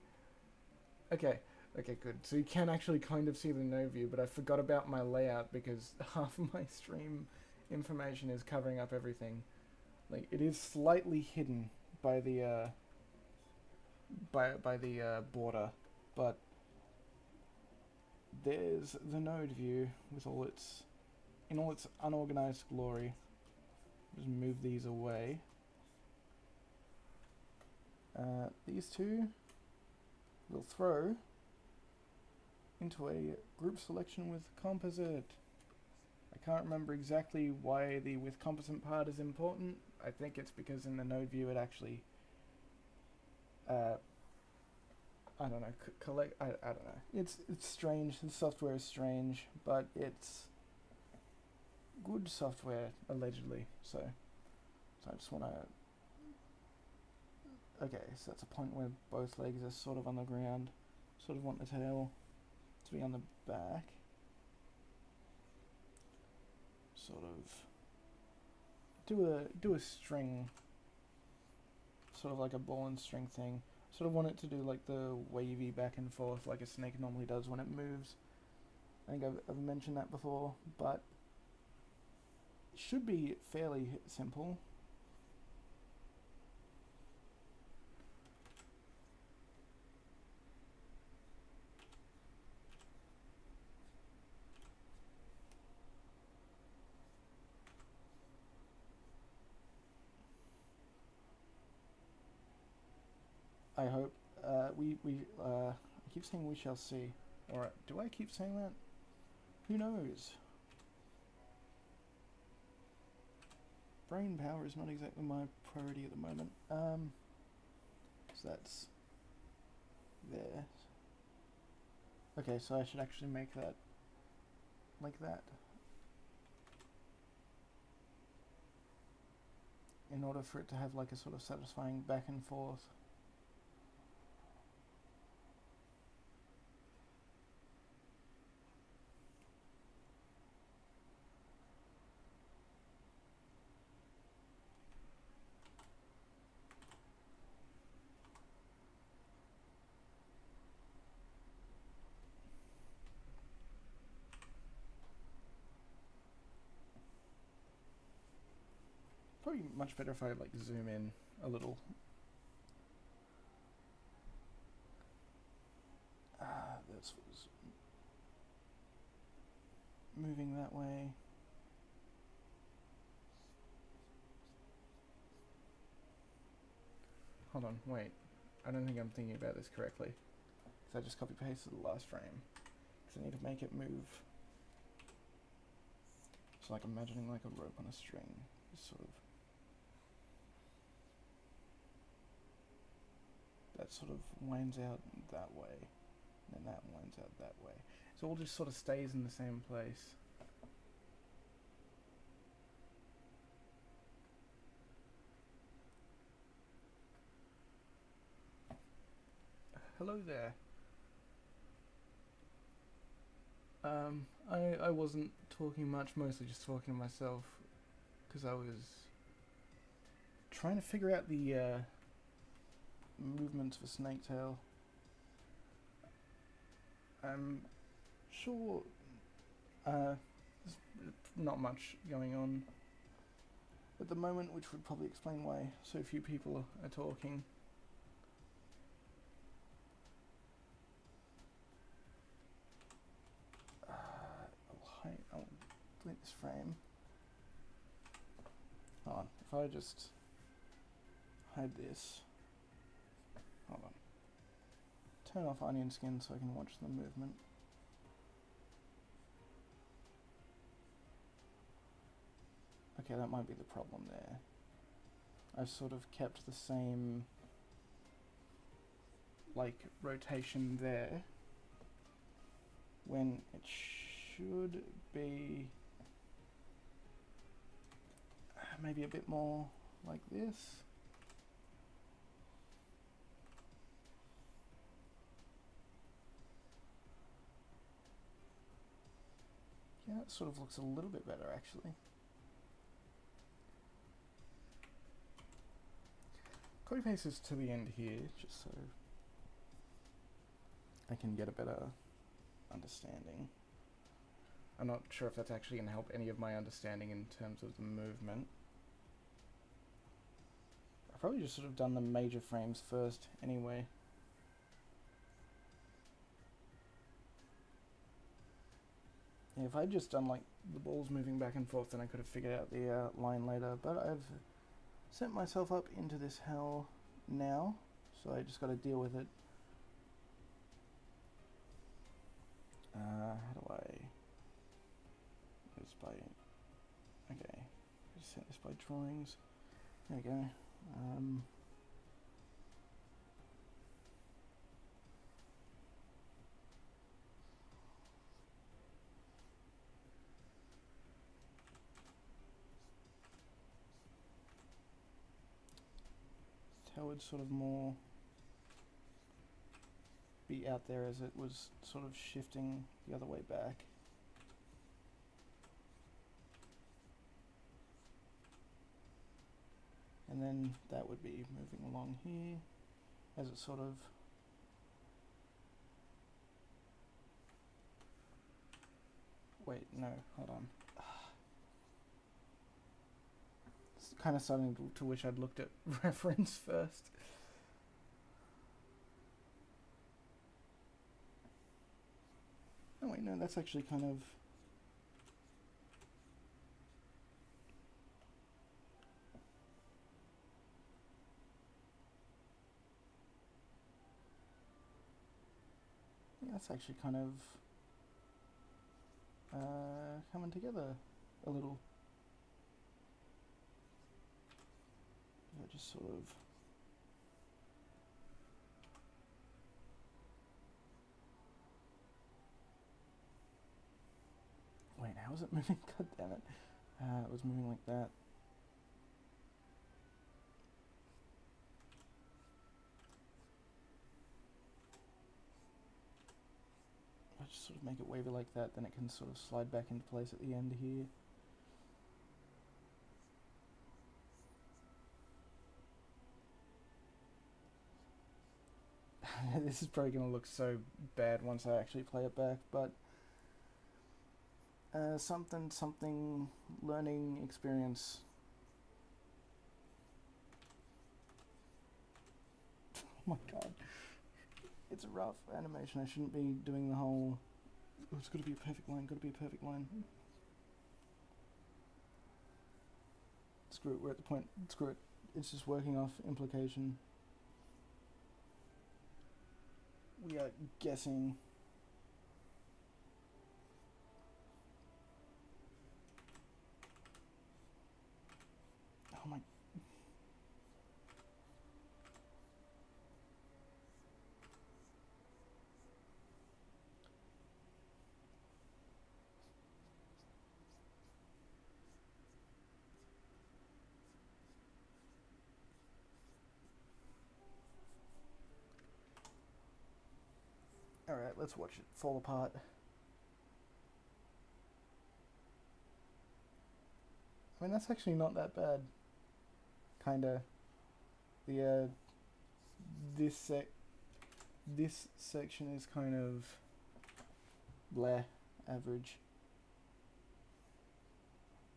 Okay, good. So you can actually kind of see the node view, but I forgot about my layout because half of my stream information is covering up everything. Like, it is slightly hidden by the border, but there's the node view with all its in all its unorganized glory. Just move these away. These two we'll throw into a group selection with composite. I can't remember exactly why the with composite part is important. I think it's because in the node view it actually I don't know, collect. I don't know. It's strange. The software is strange, but it's good software allegedly. So I just want to. Okay, so that's a point where both legs are sort of on the ground. Sort of want the tail to be on the back. Sort of do a string, sort of like a ball and string thing. Sort of want it to do like the wavy back and forth like a snake normally does when it moves. I think I've mentioned that before, but it should be fairly simple. I hope. I keep saying we shall see. Or do I keep saying that? Who knows? Brain power is not exactly my priority at the moment. So that's there. Okay, so I should actually make that like that. In order for it to have like a sort of satisfying back and forth. Probably much better if I like zoom in a little. This was moving that way. Hold on, wait. I don't think I'm thinking about this correctly. Because I just copy pasted the last frame. Because I need to make it move. It's like imagining like a rope on a string. Just sort of. That sort of winds out that way. And then that winds out that way. So it all just sort of stays in the same place. Hello there. I wasn't talking much, mostly just talking to myself, because I was trying to figure out the movements of a snaketail. I'm sure there's not much going on at the moment, which would probably explain why so few people are talking. I'll delete this frame. Hold on, if I just hide this. Hold on. Turn off onion skin so I can watch the movement. Okay, that might be the problem there. I've sort of kept the same like rotation there when it should be maybe a bit more like this. Yeah, it sort of looks a little bit better actually. Copy paste this to the end here, just so I can get a better understanding. I'm not sure if that's actually going to help any of my understanding in terms of the movement. I've probably just sort of done the major frames first anyway. Yeah, if I'd just done like the balls moving back and forth, then I could have figured out the line later, but I've sent myself up into this hell now, so I just got to deal with it. How do I... It's by... Okay, just set this by drawings. There we go. tail would sort of more be out there as it was sort of shifting the other way back. And then that would be moving along here as it sort of wait, no, hold on. It's kind of starting to wish I'd looked at reference first. Oh wait, no, that's actually kind of... yeah, that's actually kind of coming together a little. I just sort of... wait, how is it moving? God damn it. It was moving like that. I just sort of make it wavy like that, then it can sort of slide back into place at the end here. This is probably going to look so bad once I actually play it back, but something learning experience. Oh my god. It's a rough animation. I shouldn't be doing the whole, oh, it's got to be a perfect line, got to be a perfect line. Screw it, we're at the point, screw it. It's just working off implication. We are guessing. Oh my... Alright, let's watch it fall apart. I mean, that's actually not that bad. Kinda. The, this section is kind of bleh, average.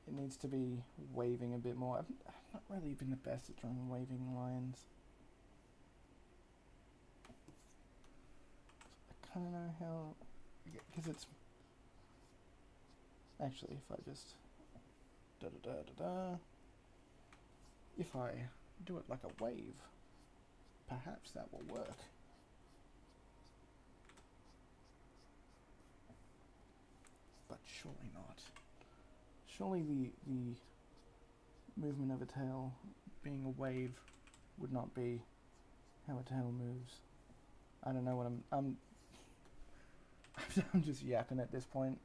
It needs to be waving a bit more. I've not really been the best at drawing waving lines. I kind of know how, because it's actually, if I just da da da da da, if I do it like a wave, perhaps that will work. But surely not. Surely the movement of a tail being a wave would not be how a tail moves. I don't know what I'm I'm just yapping at this point.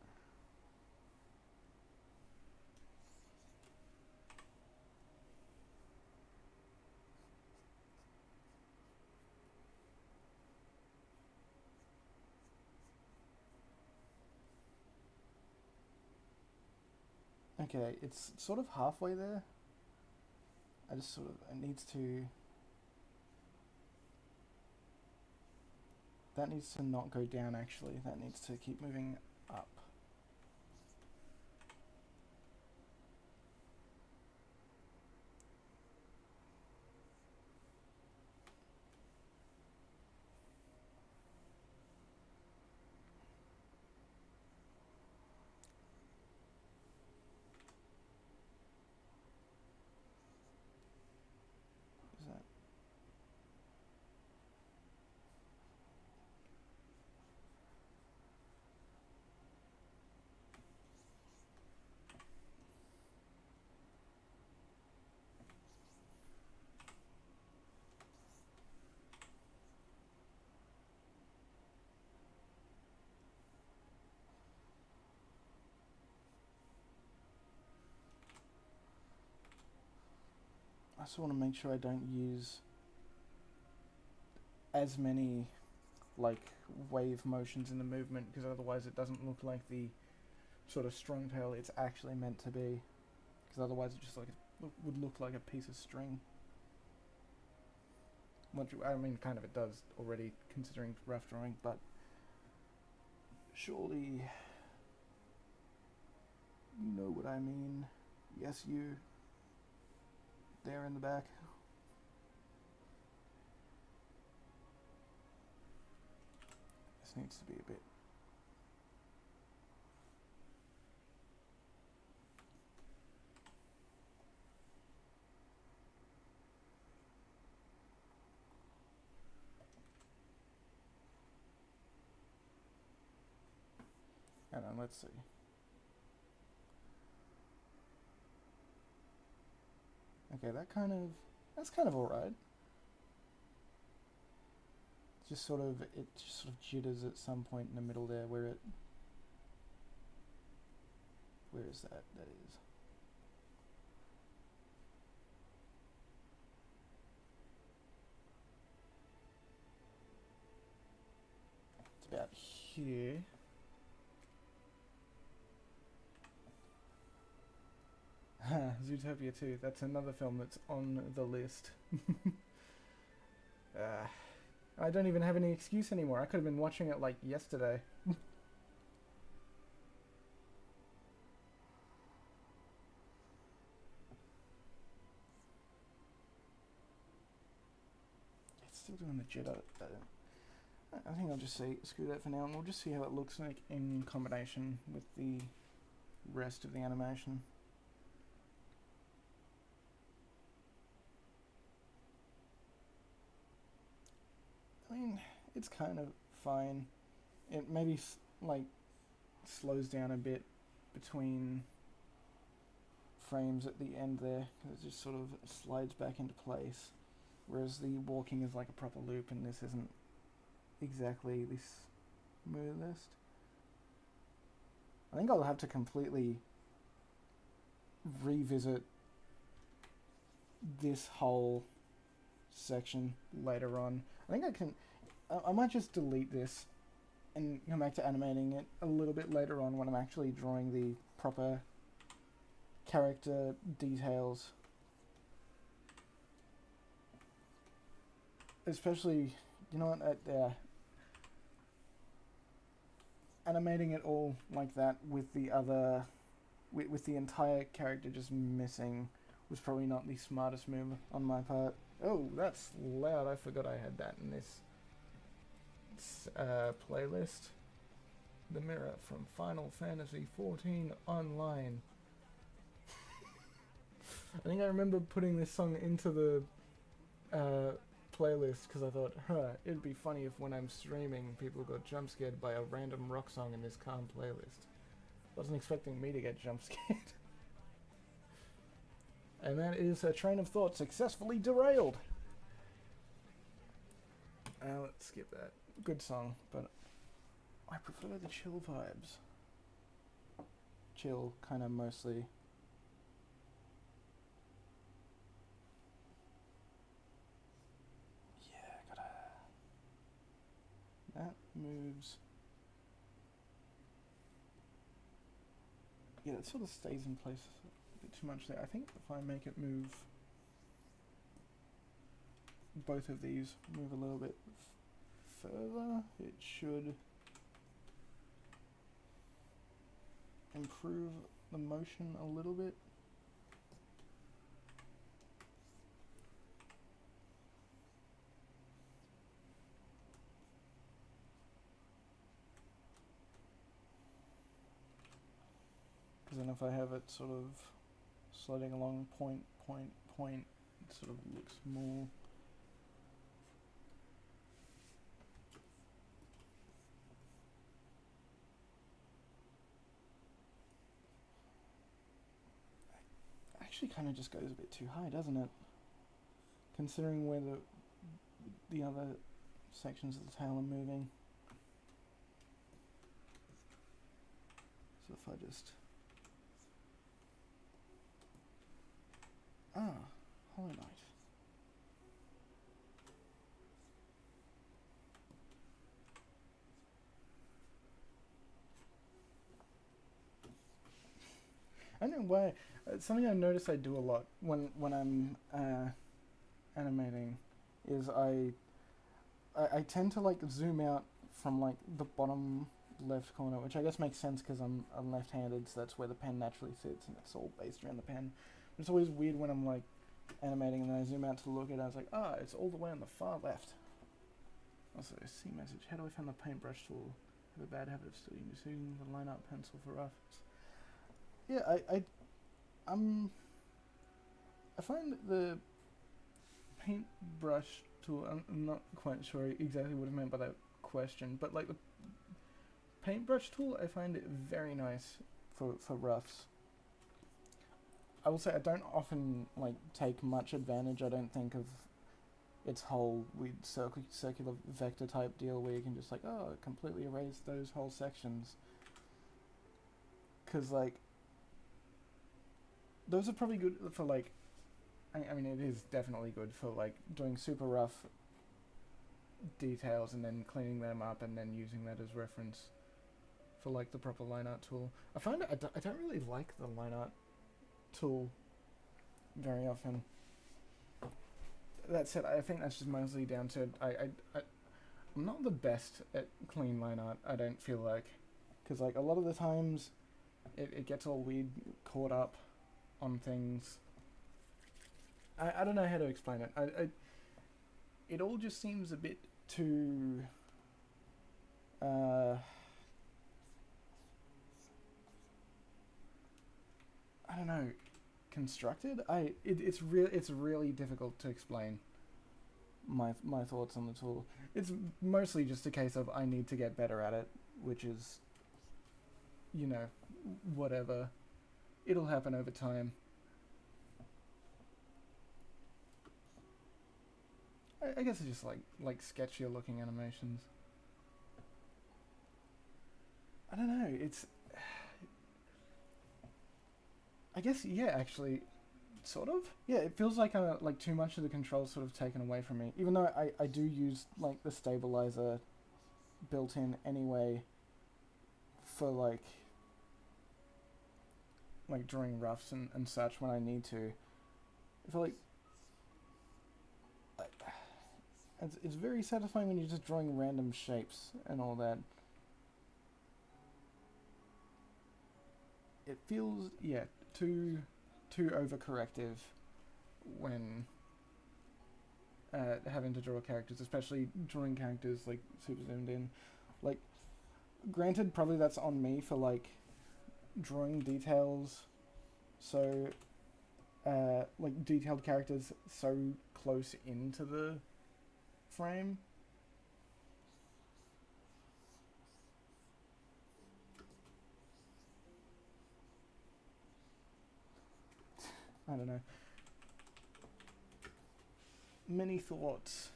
Okay, it's sort of halfway there. I just sort of, it needs to, that needs to not go down actually, that needs to keep moving up. Is that... I just want to make sure I don't use as many like wave motions in the movement, because otherwise it doesn't look like the sort of strong tail it's actually meant to be, because otherwise it just like would look like a piece of string. I mean, kind of it does already, considering rough drawing, but surely you know what I mean. Yes, you there in the back. This needs to be a bit. Hang on, let's see. Okay, that's kind of alright. It just sort of jitters at some point in the middle there where is that? That is. It's about here. Zootopia 2, that's another film that's on the list. I don't even have any excuse anymore. I could have been watching it like yesterday. It still doing the jitter. I think I'll just screw that for now, and we'll just see how it looks like in combination with the rest of the animation. I mean, it's kind of fine. It maybe like slows down a bit between frames at the end there, because it just sort of slides back into place, whereas the walking is like a proper loop, and this isn't exactly the smoothest. I think I'll have to completely revisit this whole section later on. I think I might just delete this and come back to animating it a little bit later on when I'm actually drawing the proper character details. Especially, you know what, animating it all like that with the other, with the entire character just missing was probably not the smartest move on my part. Oh, that's loud. I forgot I had that in this playlist. The Mirror from Final Fantasy XIV Online. I think I remember putting this song into the playlist because I thought, it'd be funny if when I'm streaming people got jump scared by a random rock song in this calm playlist. Wasn't expecting me to get jump scared. And that is a train of thought successfully derailed. Let's skip that. Good song, but I prefer the chill vibes. Chill, kind of mostly. Yeah, gotta. That moves. Yeah, it sort of stays in place a bit too much there. I think if I make it move, both of these move a little bit further, it should improve the motion a little bit. Because then if I have it sort of sliding along point, it sort of looks more. Actually kind of just goes a bit too high, doesn't it? Considering where the other sections of the tail are moving. So if I just... Hollow Knight. know why. It's something I notice I do a lot when I'm animating, is I tend to like zoom out from like the bottom left corner, which I guess makes sense because I'm left-handed, so that's where the pen naturally sits, and it's all based around the pen. But it's always weird when I'm like animating and then I zoom out to look at it. I was like, ah, it's all the way on the far left. Also, C message. How do I find the paintbrush tool? I have a bad habit of still using the line art pencil for roughs. Yeah, I find the paintbrush tool. I'm not quite sure exactly what I meant by that question, but like the paintbrush tool, I find it very nice for roughs. I will say I don't often like take much advantage. I don't think of its whole weird circular vector type deal where you can just like, oh, completely erase those whole sections. Because like those are probably good for like, I mean it is definitely good for like doing super rough details and then cleaning them up and then using that as reference for like the proper line art tool. I find I don't really like the line art tool very often. That said, I think that's just mostly down to I'm not the best at clean line art. I don't feel like, because like a lot of the times it gets all weird, caught up on things. I don't know how to explain it. It all just seems a bit too I don't know, constructed. It's really difficult to explain my thoughts on the tool. It's mostly just a case of I need to get better at it, which is, you know, whatever. It'll happen over time. I guess it's just like sketchier looking animations. I don't know. It's I guess yeah, actually, sort of. Yeah, it feels like like too much of the control sort of taken away from me. Even though I do use like the stabilizer built in anyway for like drawing roughs and such when I need to. I feel like it's very satisfying when you're just drawing random shapes and all that. It feels yeah too overcorrective when having to draw characters, especially drawing characters like super zoomed in. Like, granted, probably that's on me for like drawing details, so like detailed characters so close into the frame. I don't know. Many thoughts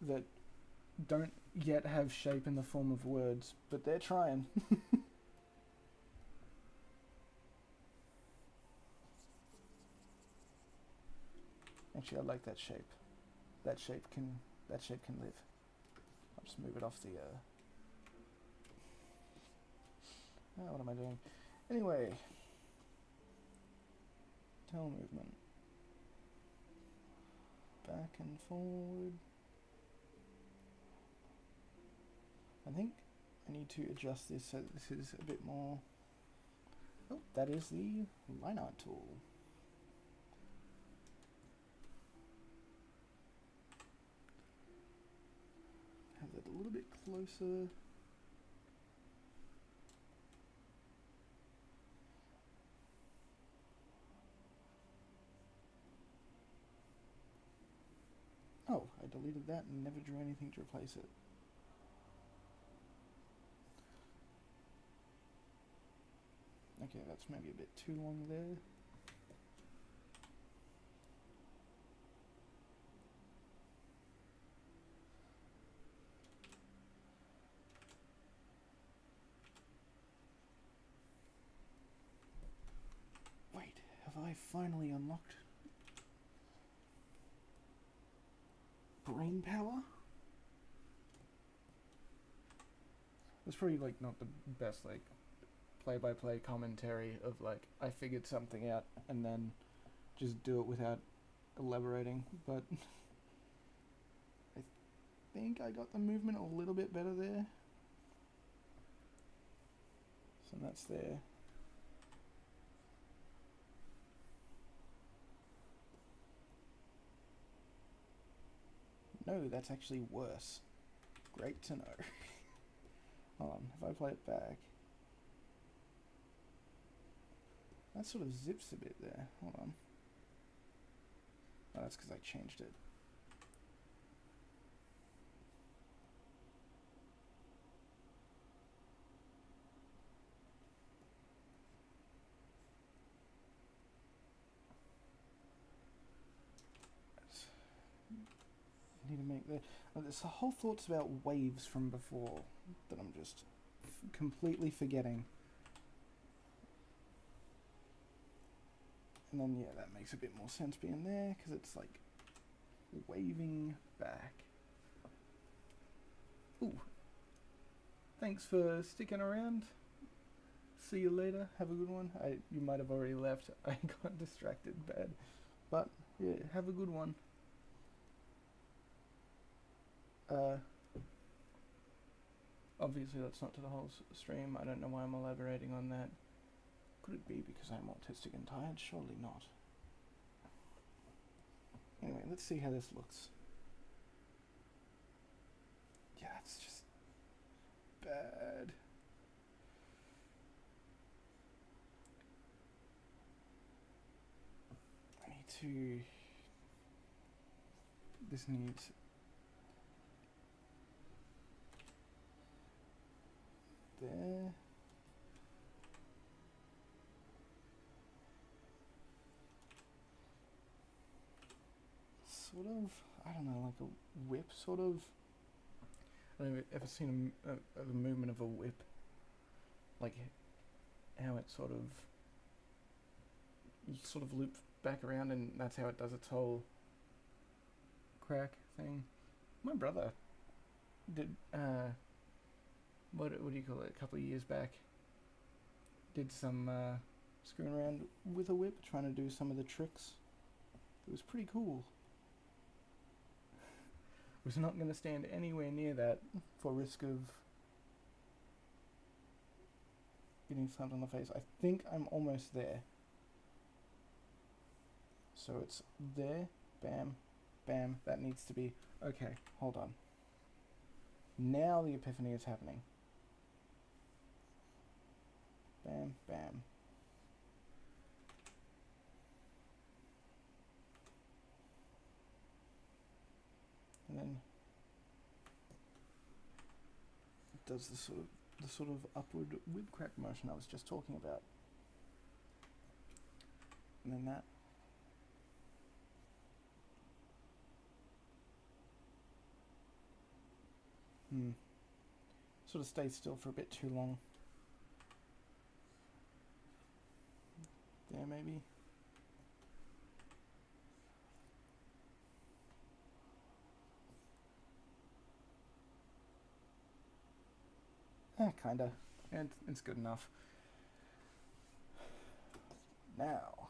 that don't yet have shape in the form of words, but they're trying. Actually, I like that shape. That shape can live. I'll just move it off the. Oh, what am I doing? Anyway, tail movement. Back and forward. I think I need to adjust this so that this is a bit more. Oh, that is the line art tool. Have that a little bit closer. Oh, I deleted that and never drew anything to replace it. Okay, that's maybe a bit too long there. Wait, have I finally unlocked brain power? That's probably like not the best like play-by-play commentary of like I figured something out and then just do it without elaborating, but I think I got the movement a little bit better there. So that's there. No, that's actually worse. Great to know. Hold on, if I play it back, that sort of zips a bit there. Hold on. Oh, that's because I changed it. I need to make the... There's a whole thoughts about waves from before that I'm just completely forgetting. And then, yeah, that makes a bit more sense being there, because it's like waving back. Ooh. Thanks for sticking around. See you later. Have a good one. You might have already left. I got distracted bad. But, yeah, have a good one. Obviously that's not to the whole stream. I don't know why I'm elaborating on that. Could it be because I'm autistic and tired? Surely not. Anyway, let's see how this looks. Yeah, it's just bad. I need to... This needs... There. Sort of, I don't know, like a whip sort of. I don't know if you've ever seen the movement of a whip, like how it sort of, you sort of loop back around and that's how it does its whole crack thing. My brother did, what do you call it, a couple of years back, did some screwing around with a whip, trying to do some of the tricks. It was pretty cool. Was not going to stand anywhere near that for risk of getting slammed on the face. I think I'm almost there. So it's there, bam, bam, that needs to be, okay, hold on. Now the epiphany is happening. Bam, bam. And then it does the sort of upward whip crack motion I was just talking about. And then that. Sort of stays still for a bit too long. There maybe. Kinda. And it's good enough. Now,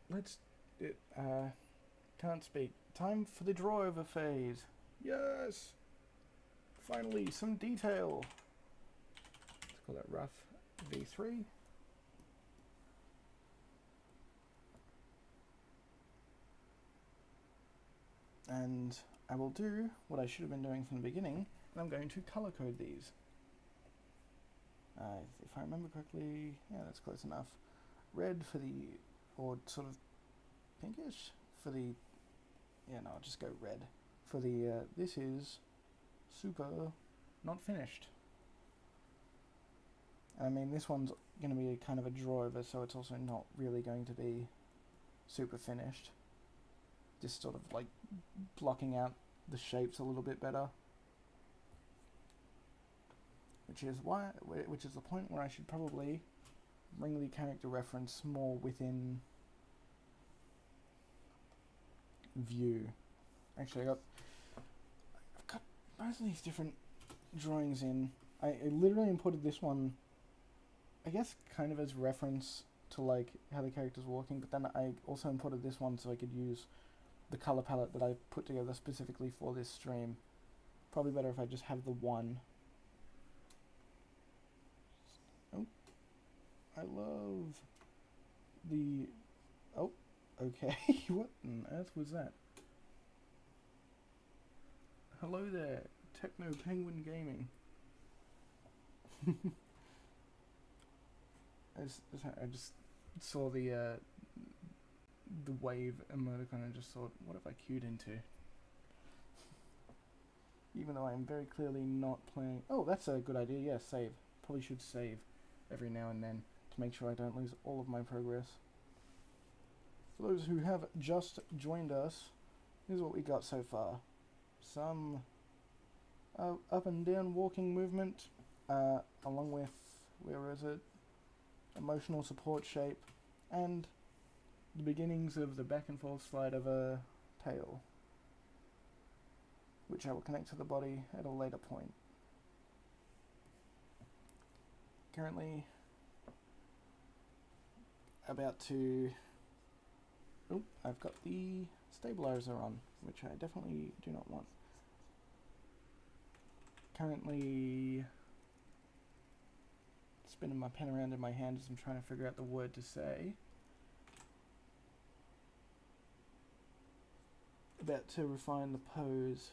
let's... can't speak. Time for the draw over phase. Yes! Finally, some detail. Let's call that rough V3. And I will do what I should have been doing from the beginning, and I'm going to color code these. If I remember correctly, yeah, that's close enough. Red for the, or sort of pinkish for the, yeah, no, I'll just go red. For the, this is super not finished. I mean, this one's going to be kind of a draw over, so it's also not really going to be super finished. Just sort of like blocking out the shapes a little bit better. Which is the point where I should probably bring the character reference more within view. Actually, I've got most of these different drawings in. I literally imported this one, I guess, kind of as reference to like how the character's walking, but then I also imported this one so I could use the color palette that I put together specifically for this stream. Probably better if I just have the one. Oh, I love the... Oh, okay. What on earth was that? Hello there, Techno Penguin Gaming. I just saw the wave emoticon and just thought, what have I queued into? Even though I'm very clearly not playing... Oh, that's a good idea, yeah, save. Probably should save every now and then to make sure I don't lose all of my progress. For those who have just joined us, here's what we got so far. Some up and down walking movement, along with, where is it? Emotional support shape, and the beginnings of the back and forth slide of a tail, which I will connect to the body at a later point. Currently about to... Oh, I've got the stabilizer on, which I definitely do not want. Currently spinning my pen around in my hand as I'm trying to figure out the word to say. About to refine the pose.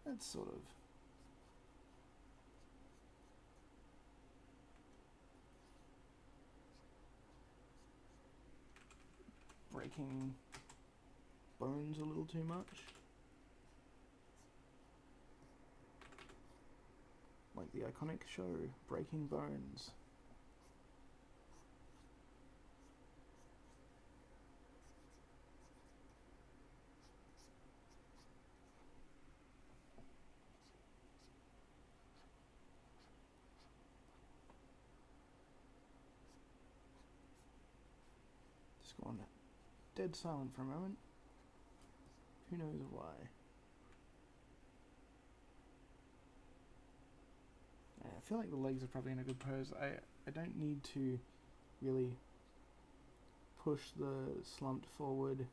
That's sort of... breaking bones a little too much. Like the iconic show, Breaking Bones. Just gone dead silent for a moment. Who knows why? I feel like the legs are probably in a good pose. I don't need to really push the slumped forward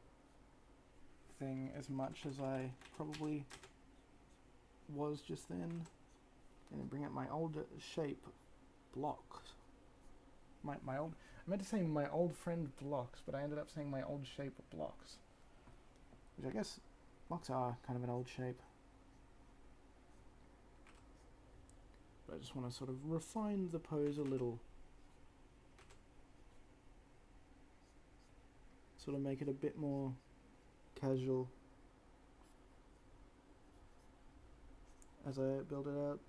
thing as much as I probably was just then. Gonna bring up my old shape, blocks. My old... I meant to say my old friend blocks, but I ended up saying my old shape blocks. Which I guess blocks are kind of an old shape. But I just want to sort of refine the pose a little. Sort of make it a bit more casual as I build it out.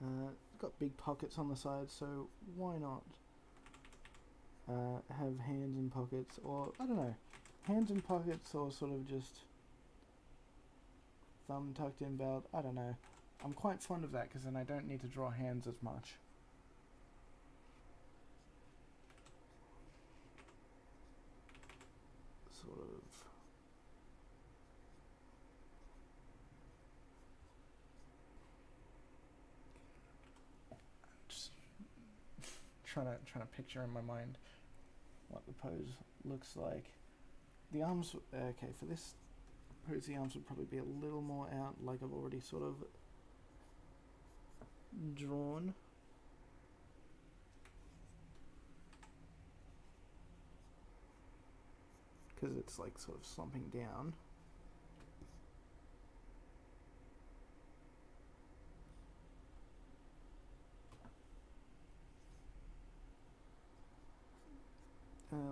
It's got big pockets on the side, so why not have hands in pockets, or I don't know, hands in pockets, or sort of just thumb tucked in belt. I don't know. I'm quite fond of that because then I don't need to draw hands as much. Sort of. Just trying to picture in my mind what the pose looks like. The arms, okay, for this pose the arms would probably be a little more out, like I've already sort of drawn. Because it's like sort of slumping down.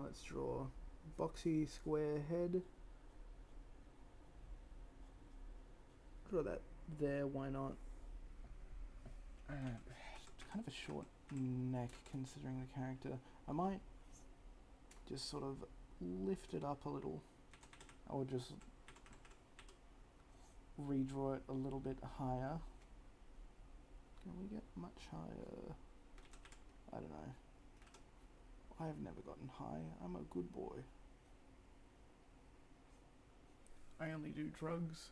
Let's draw boxy square head. Draw that there, why not? Kind of a short neck considering the character. I might just sort of lift it up a little, or just redraw it a little bit higher. Can we get much higher? I don't know. I have never gotten high. I'm a good boy. I only do drugs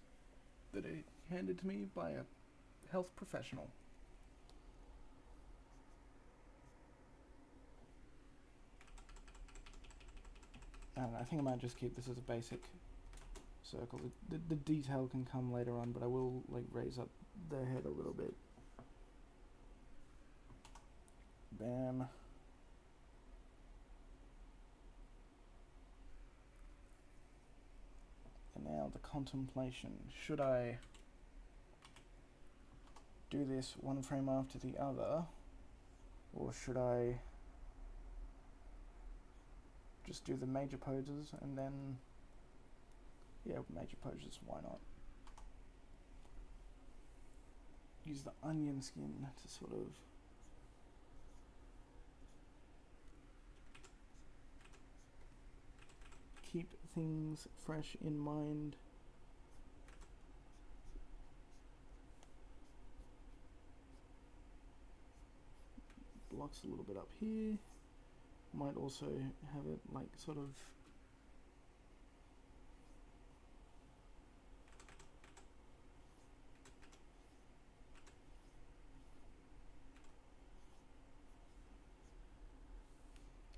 that are handed to me by a health professional. And I think I might just keep this as a basic circle. The detail can come later on, but I will like raise up the head a little bit. Bam. And now the contemplation. Should I do this one frame after the other, or should I just do the major poses and then, yeah, major poses, why not? Use the onion skin to sort of keep things fresh in mind. Blocks a little bit up here. Might also have it like sort of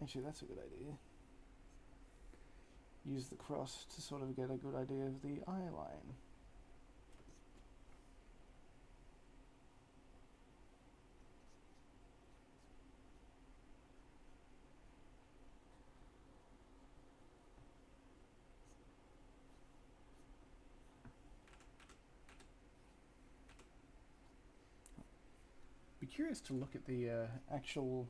actually that's a good idea. Use the cross to sort of get a good idea of the eye line. Be curious to look at the actual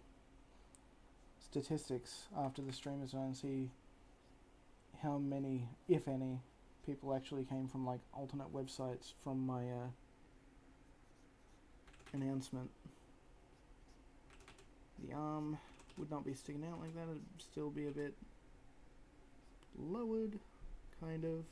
statistics after the stream is done and see how many, if any, people actually came from like alternate websites from my announcement. The arm would not be sticking out like that, it'd still be a bit lowered, kind of.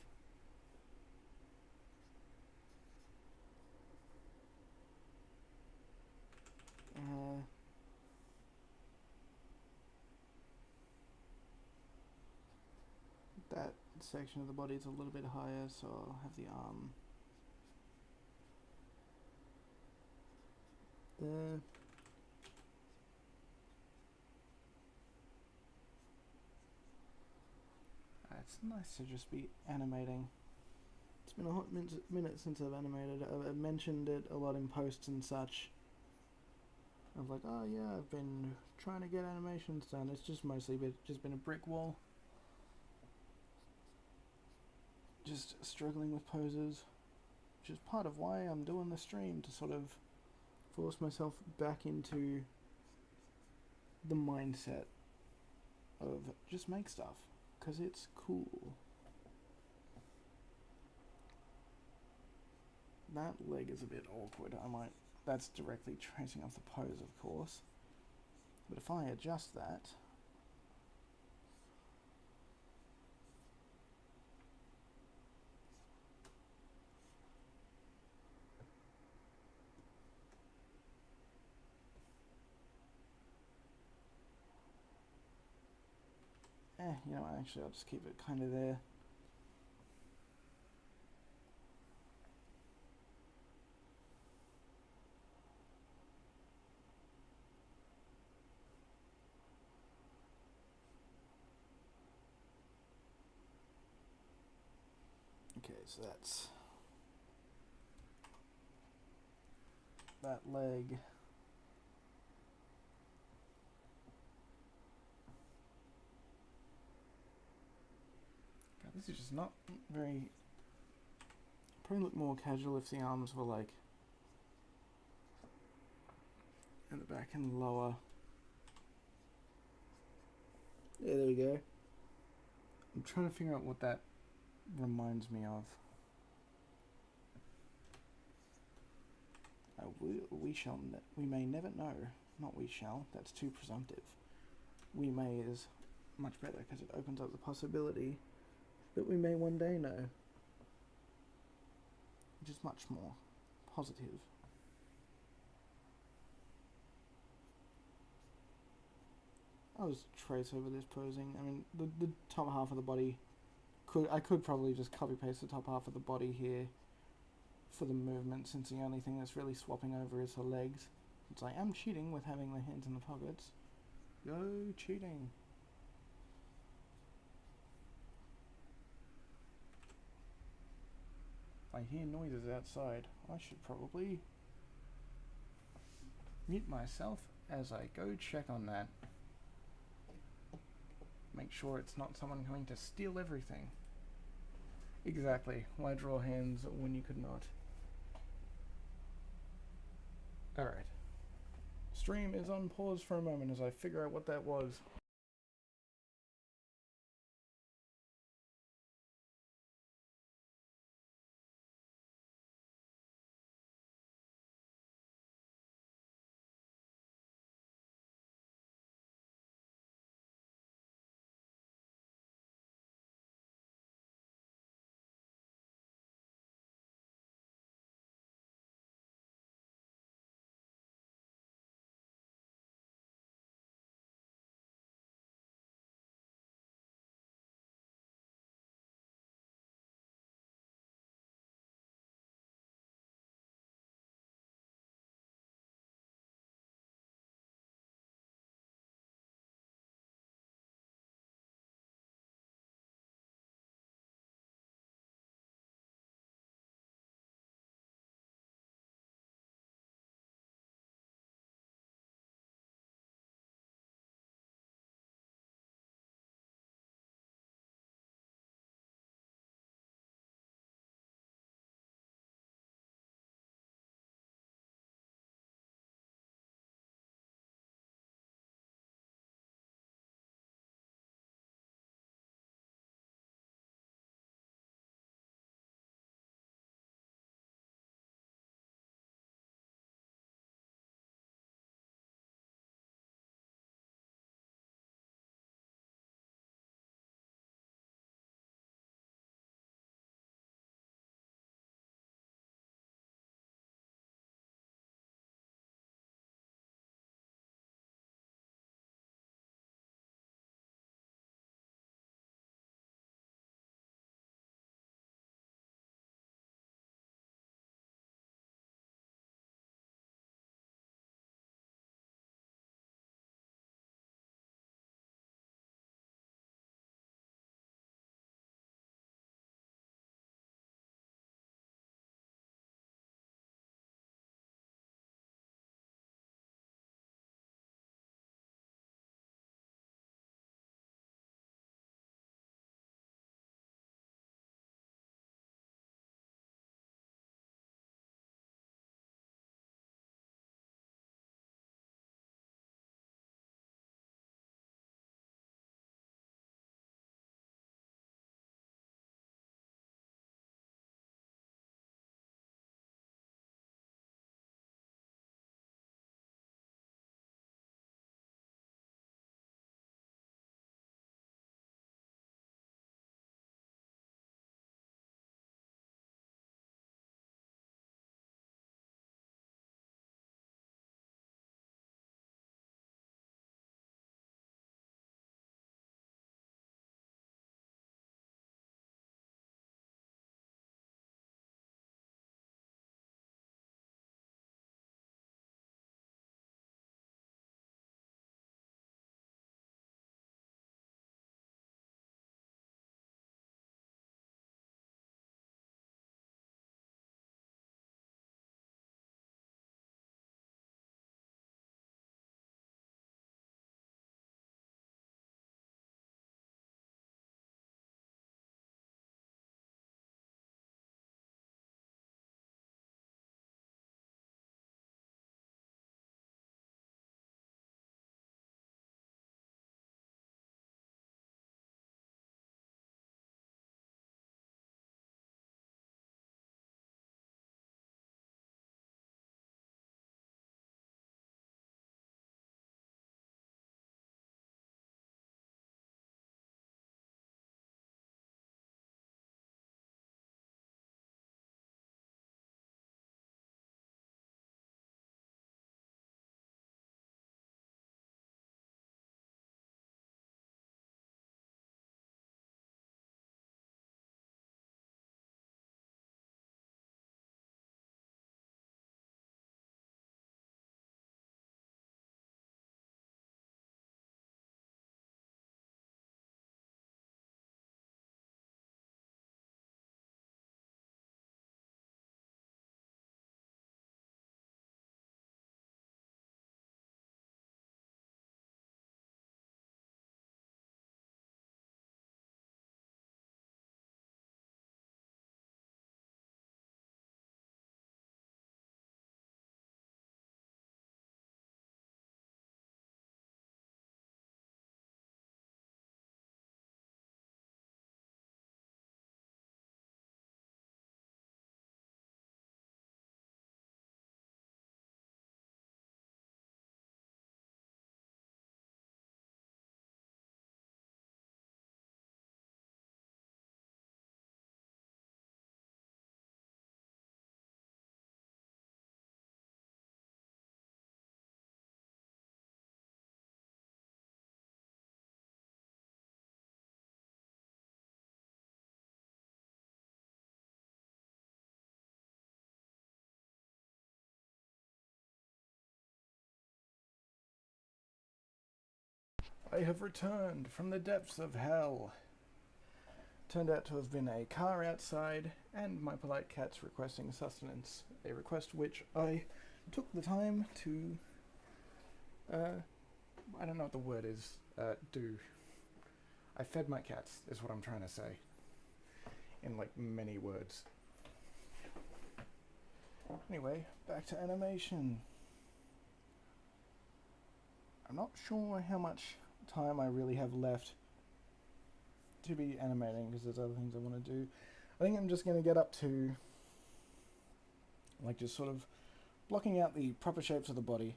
That section of the body is a little bit higher, so I'll have the arm there. It's nice to just be animating. It's been a hot minute since I've animated. I've mentioned it a lot in posts and such. Of like, oh yeah, I've been trying to get animations done. It's just mostly just been a brick wall. Just struggling with poses, which is part of why I'm doing the stream, to sort of force myself back into the mindset of just make stuff, because it's cool. That leg is a bit awkward. That's directly tracing off the pose, of course. But if I adjust that, you know, actually I'll just keep it kind of there. Okay, so that's that leg. God, this is just not very... Probably look more casual if the arms were like at the back and lower. Yeah, there we go. I'm trying to figure out what that reminds me of. We may never know. Not we shall, that's too presumptive. We may is much better because it opens up the possibility that we may one day know. Which is much more positive. I'll just trace over this posing. I mean, the top half of the body, I could probably just copy paste the top half of the body here for the movement, since the only thing that's really swapping over is her legs. It's like, I'm cheating with having my hands in the pockets. Go cheating. I hear noises outside. I should probably mute myself as I go check on that. Make sure it's not someone coming to steal everything. Exactly. Why draw hands when you could not? Alright. Stream is on pause for a moment as I figure out what that was. I have returned from the depths of hell. Turned out to have been a car outside and my polite cats requesting sustenance. A request which I took the time to, I don't know what the word is, do. I fed my cats, is what I'm trying to say. In like many words. Anyway, back to animation. I'm not sure how much time I really have left to be animating because there's other things I want to do. I think I'm just going to get up to like just sort of blocking out the proper shapes of the body,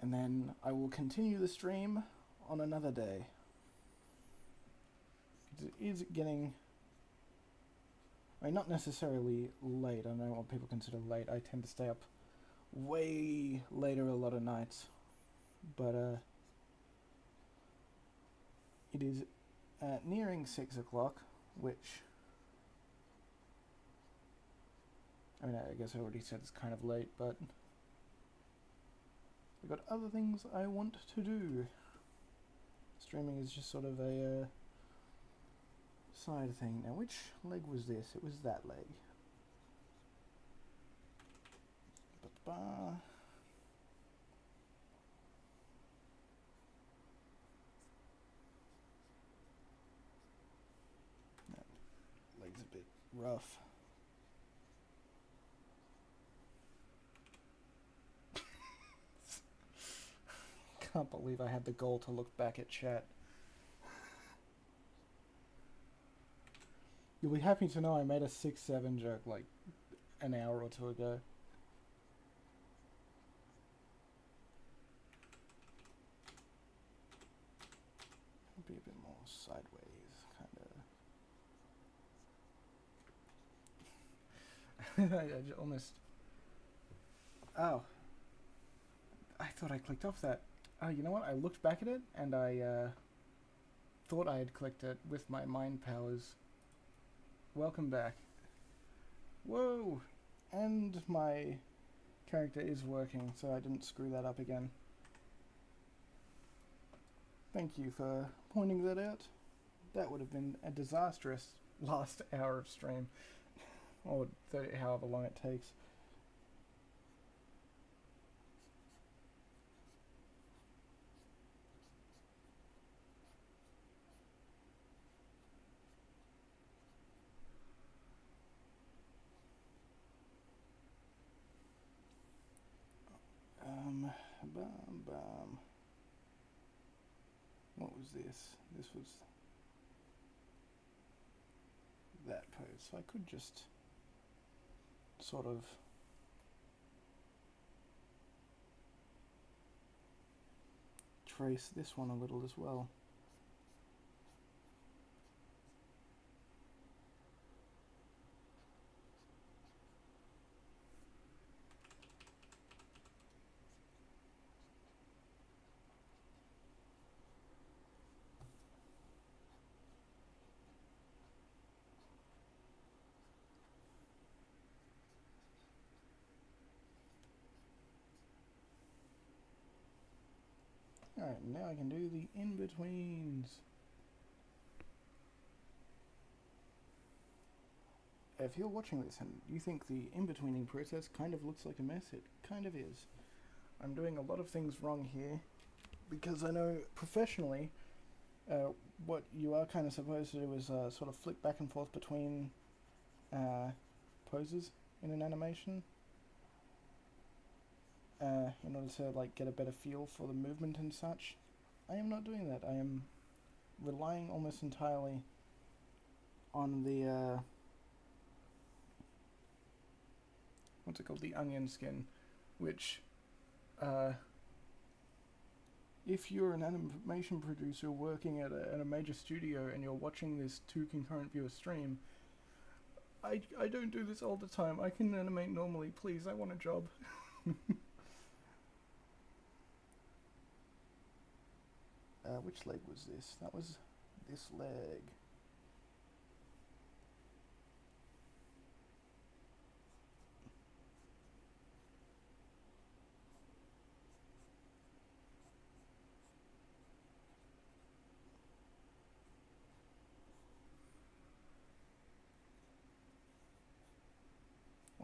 and then I will continue the stream on another day. It is getting, I mean, not necessarily late. I don't know what people consider late. I tend to stay up way later a lot of nights, but it is nearing 6 o'clock, which, I mean, I guess I already said it's kind of late, but I've got other things I want to do. Streaming is just sort of a side thing. Now, which leg was this? It was that leg. That leg's a bit rough. Can't believe I had the goal to look back at chat. You'll be happy to know I made a 6-7 joke like an hour or two ago. Be a bit more sideways, kind of. I almost. Oh. I thought I clicked off that. Oh, you know what? I looked back at it and I thought I had clicked it with my mind powers. Welcome back. Whoa! And my character is working, so I didn't screw that up again. Thank you for pointing that out. That would have been a disastrous last hour of stream. Or 30, however long it takes. Bam. What was this? This was that pose. So I could just sort of trace this one a little as well. Alright, now I can do the in-betweens. If you're watching this and you think the in-betweening process kind of looks like a mess, it kind of is. I'm doing a lot of things wrong here because I know professionally what you are kind of supposed to do is sort of flick back and forth between poses in an animation in order to like get a better feel for the movement and such. I am not doing that. I am relying almost entirely on the what's it called, the onion skin, which if you're an animation producer working at a major studio and you're watching this 2 concurrent viewer stream, I don't do this all the time. I can animate normally, please, I want a job. Which leg was this? That was this leg.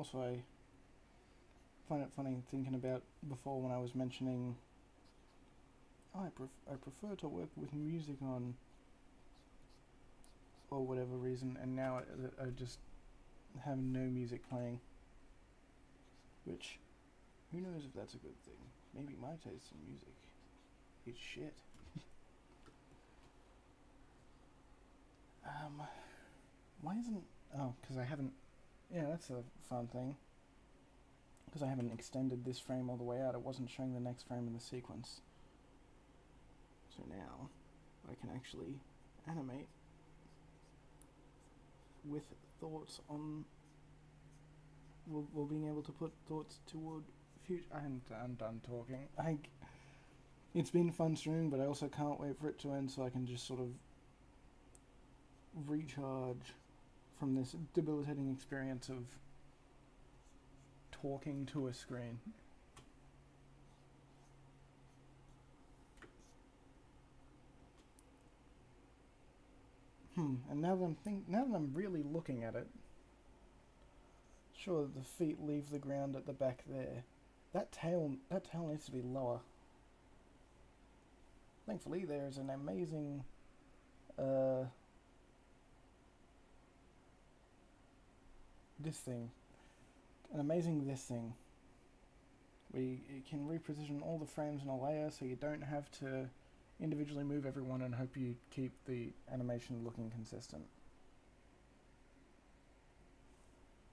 Also, I find it funny thinking about before when I was mentioning I prefer to work with music on, or whatever reason, and now I just have no music playing. Which, who knows if that's a good thing? Maybe my taste in music is shit. Why isn't... Oh, because I haven't... Yeah, that's a fun thing. Because I haven't extended this frame all the way out, it wasn't showing the next frame in the sequence. So now, I can actually animate with thoughts on... We're being able to put thoughts toward future... I'm done talking. It's been fun streaming, but I also can't wait for it to end so I can just sort of recharge from this debilitating experience of talking to a screen. And now that I'm really looking at it, sure, the feet leave the ground at the back there. That tail needs to be lower. Thankfully, there's an amazing this thing. We can reposition all the frames in a layer so you don't have to individually move everyone and hope you keep the animation looking consistent.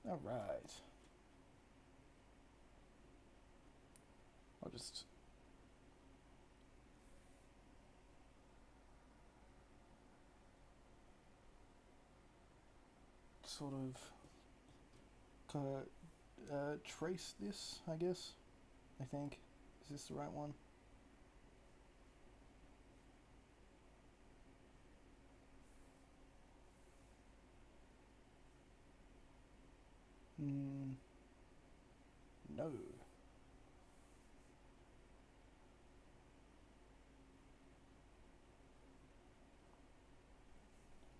Alright. I'll just... sort of trace this, I guess. I think. Is this the right one? No.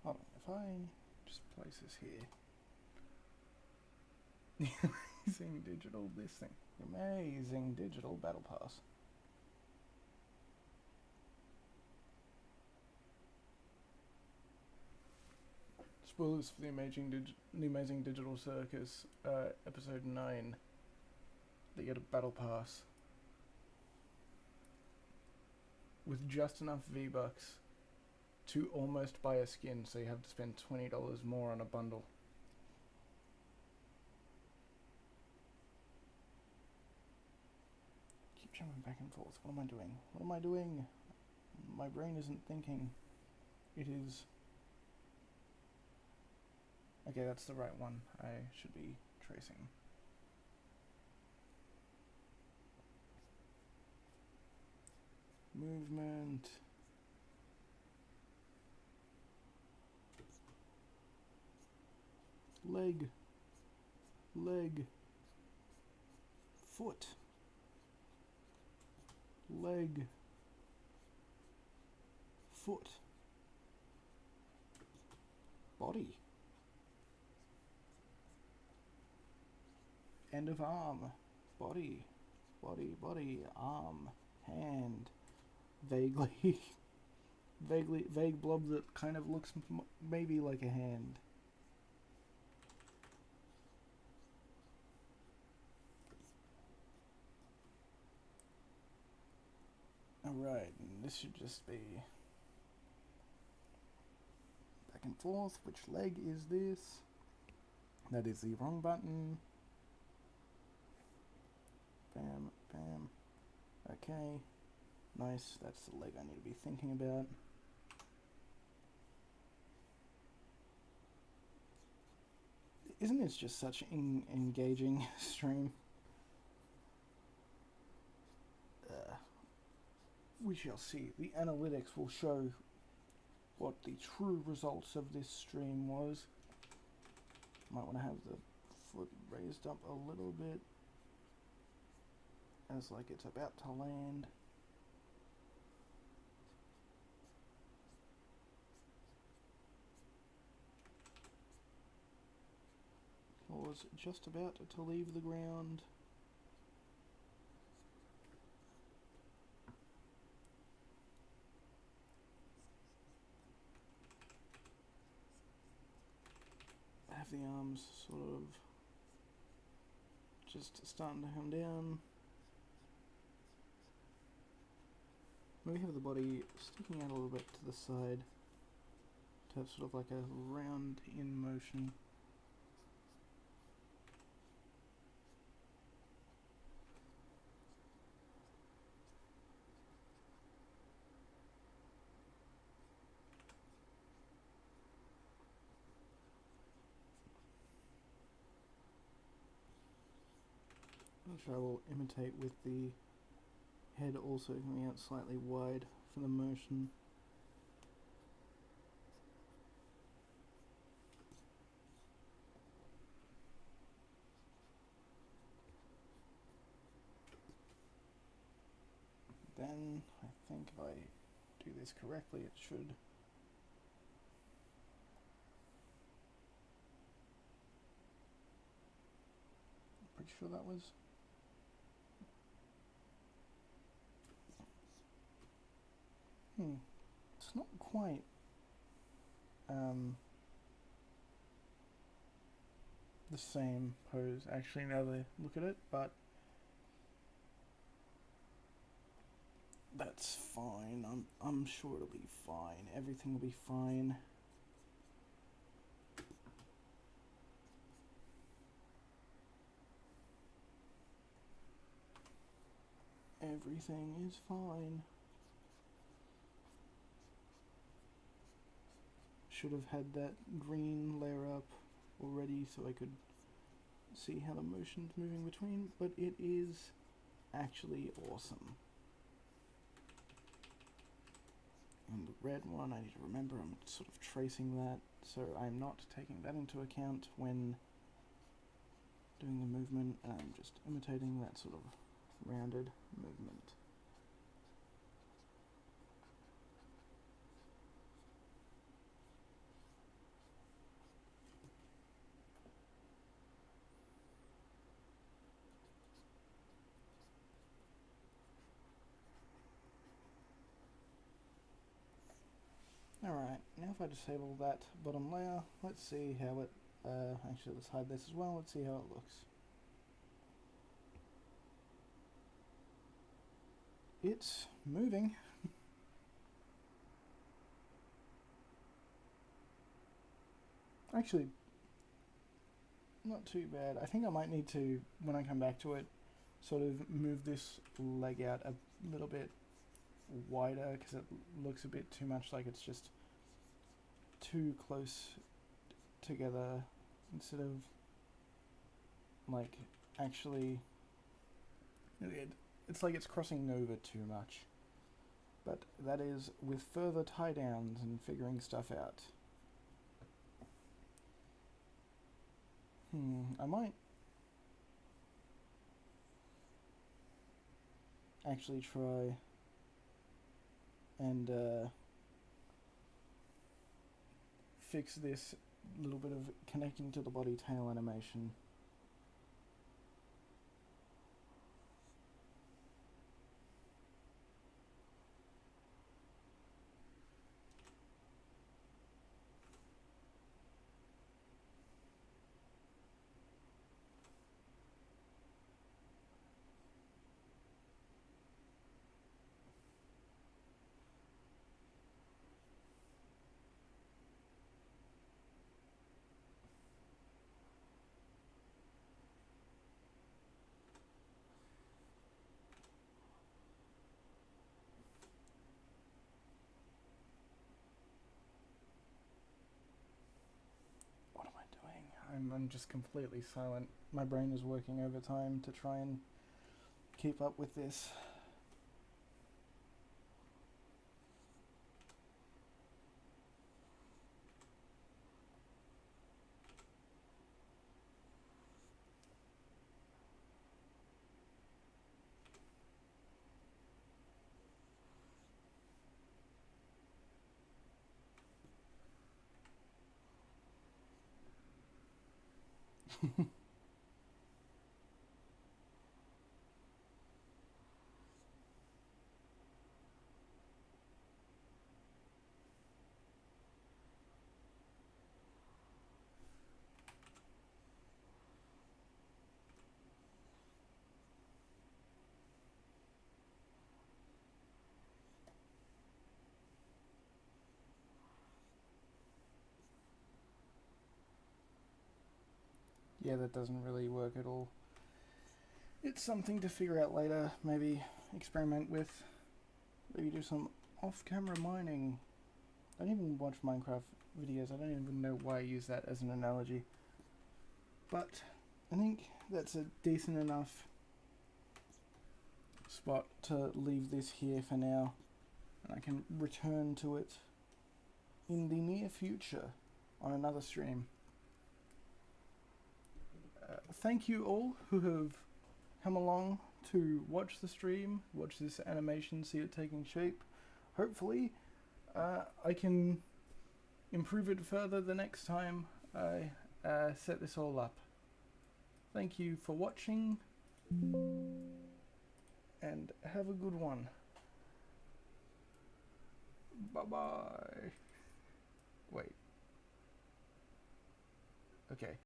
Hold on, if I just place this here. Amazing digital this thing. Amazing digital battle pass. Spoilers for the Amazing Digital Circus, episode 9. They get a battle pass with just enough V-Bucks to almost buy a skin, so you have to spend $20 more on a bundle. Keep jumping back and forth. What am I doing? What am I doing? My brain isn't thinking. It is... Okay, that's the right one. I should be tracing. Movement. Leg. Leg. Foot. Leg. Foot. Body. End of arm. Body. Body, body, arm, hand. Vaguely vague blob that kind of looks maybe like a hand. Alright, this should just be back and forth. Which leg is this? That is the wrong button. Bam, bam. Okay. Nice, that's the leg I need to be thinking about. Isn't this just such an engaging stream? We shall see. The analytics will show what the true results of this stream was. Might want to have the foot raised up a little bit, as like it's about to land. was just about to leave the ground. I have the arms sort of just starting to come down. We have the body sticking out a little bit to the side to have sort of like a round in motion. Which I will imitate with the head also coming out slightly wide for the motion. Then, I think if I do this correctly, it should. Pretty sure that was. It's not quite the same pose actually now that I look at it, but that's fine. I'm sure it'll be fine. Everything will be fine. Everything is fine. Should have had that green layer up already so I could see how the motion's moving between, but it is actually awesome. And the red one, I need to remember I'm sort of tracing that, so I'm not taking that into account when doing the movement, and I'm just imitating that sort of rounded movement. Alright, now if I disable that bottom layer, let's see how it, actually let's hide this as well, let's see how it looks. It's moving. Actually, not too bad. I think I might need to, when I come back to it, sort of move this leg out a little bit wider because it looks a bit too much like it's just too close together instead of like actually it's like it's crossing over too much. But that is with further tie downs and figuring stuff out. I might actually try and fix this little bit of connecting to the body tail animation. I'm just completely silent. My brain is working overtime to try and keep up with this. Yeah, that doesn't really work at all. It's something to figure out later, maybe experiment with, maybe do some off-camera mining. I don't even watch Minecraft videos, I don't even know why I use that as an analogy. But I think that's a decent enough spot to leave this here for now, and I can return to it in the near future on another stream. Thank you all who have come along to watch the stream, watch this animation, see it taking shape. Hopefully I can improve it further the next time I set this all up. Thank you for watching, and have a good one. Bye bye. Wait. Okay.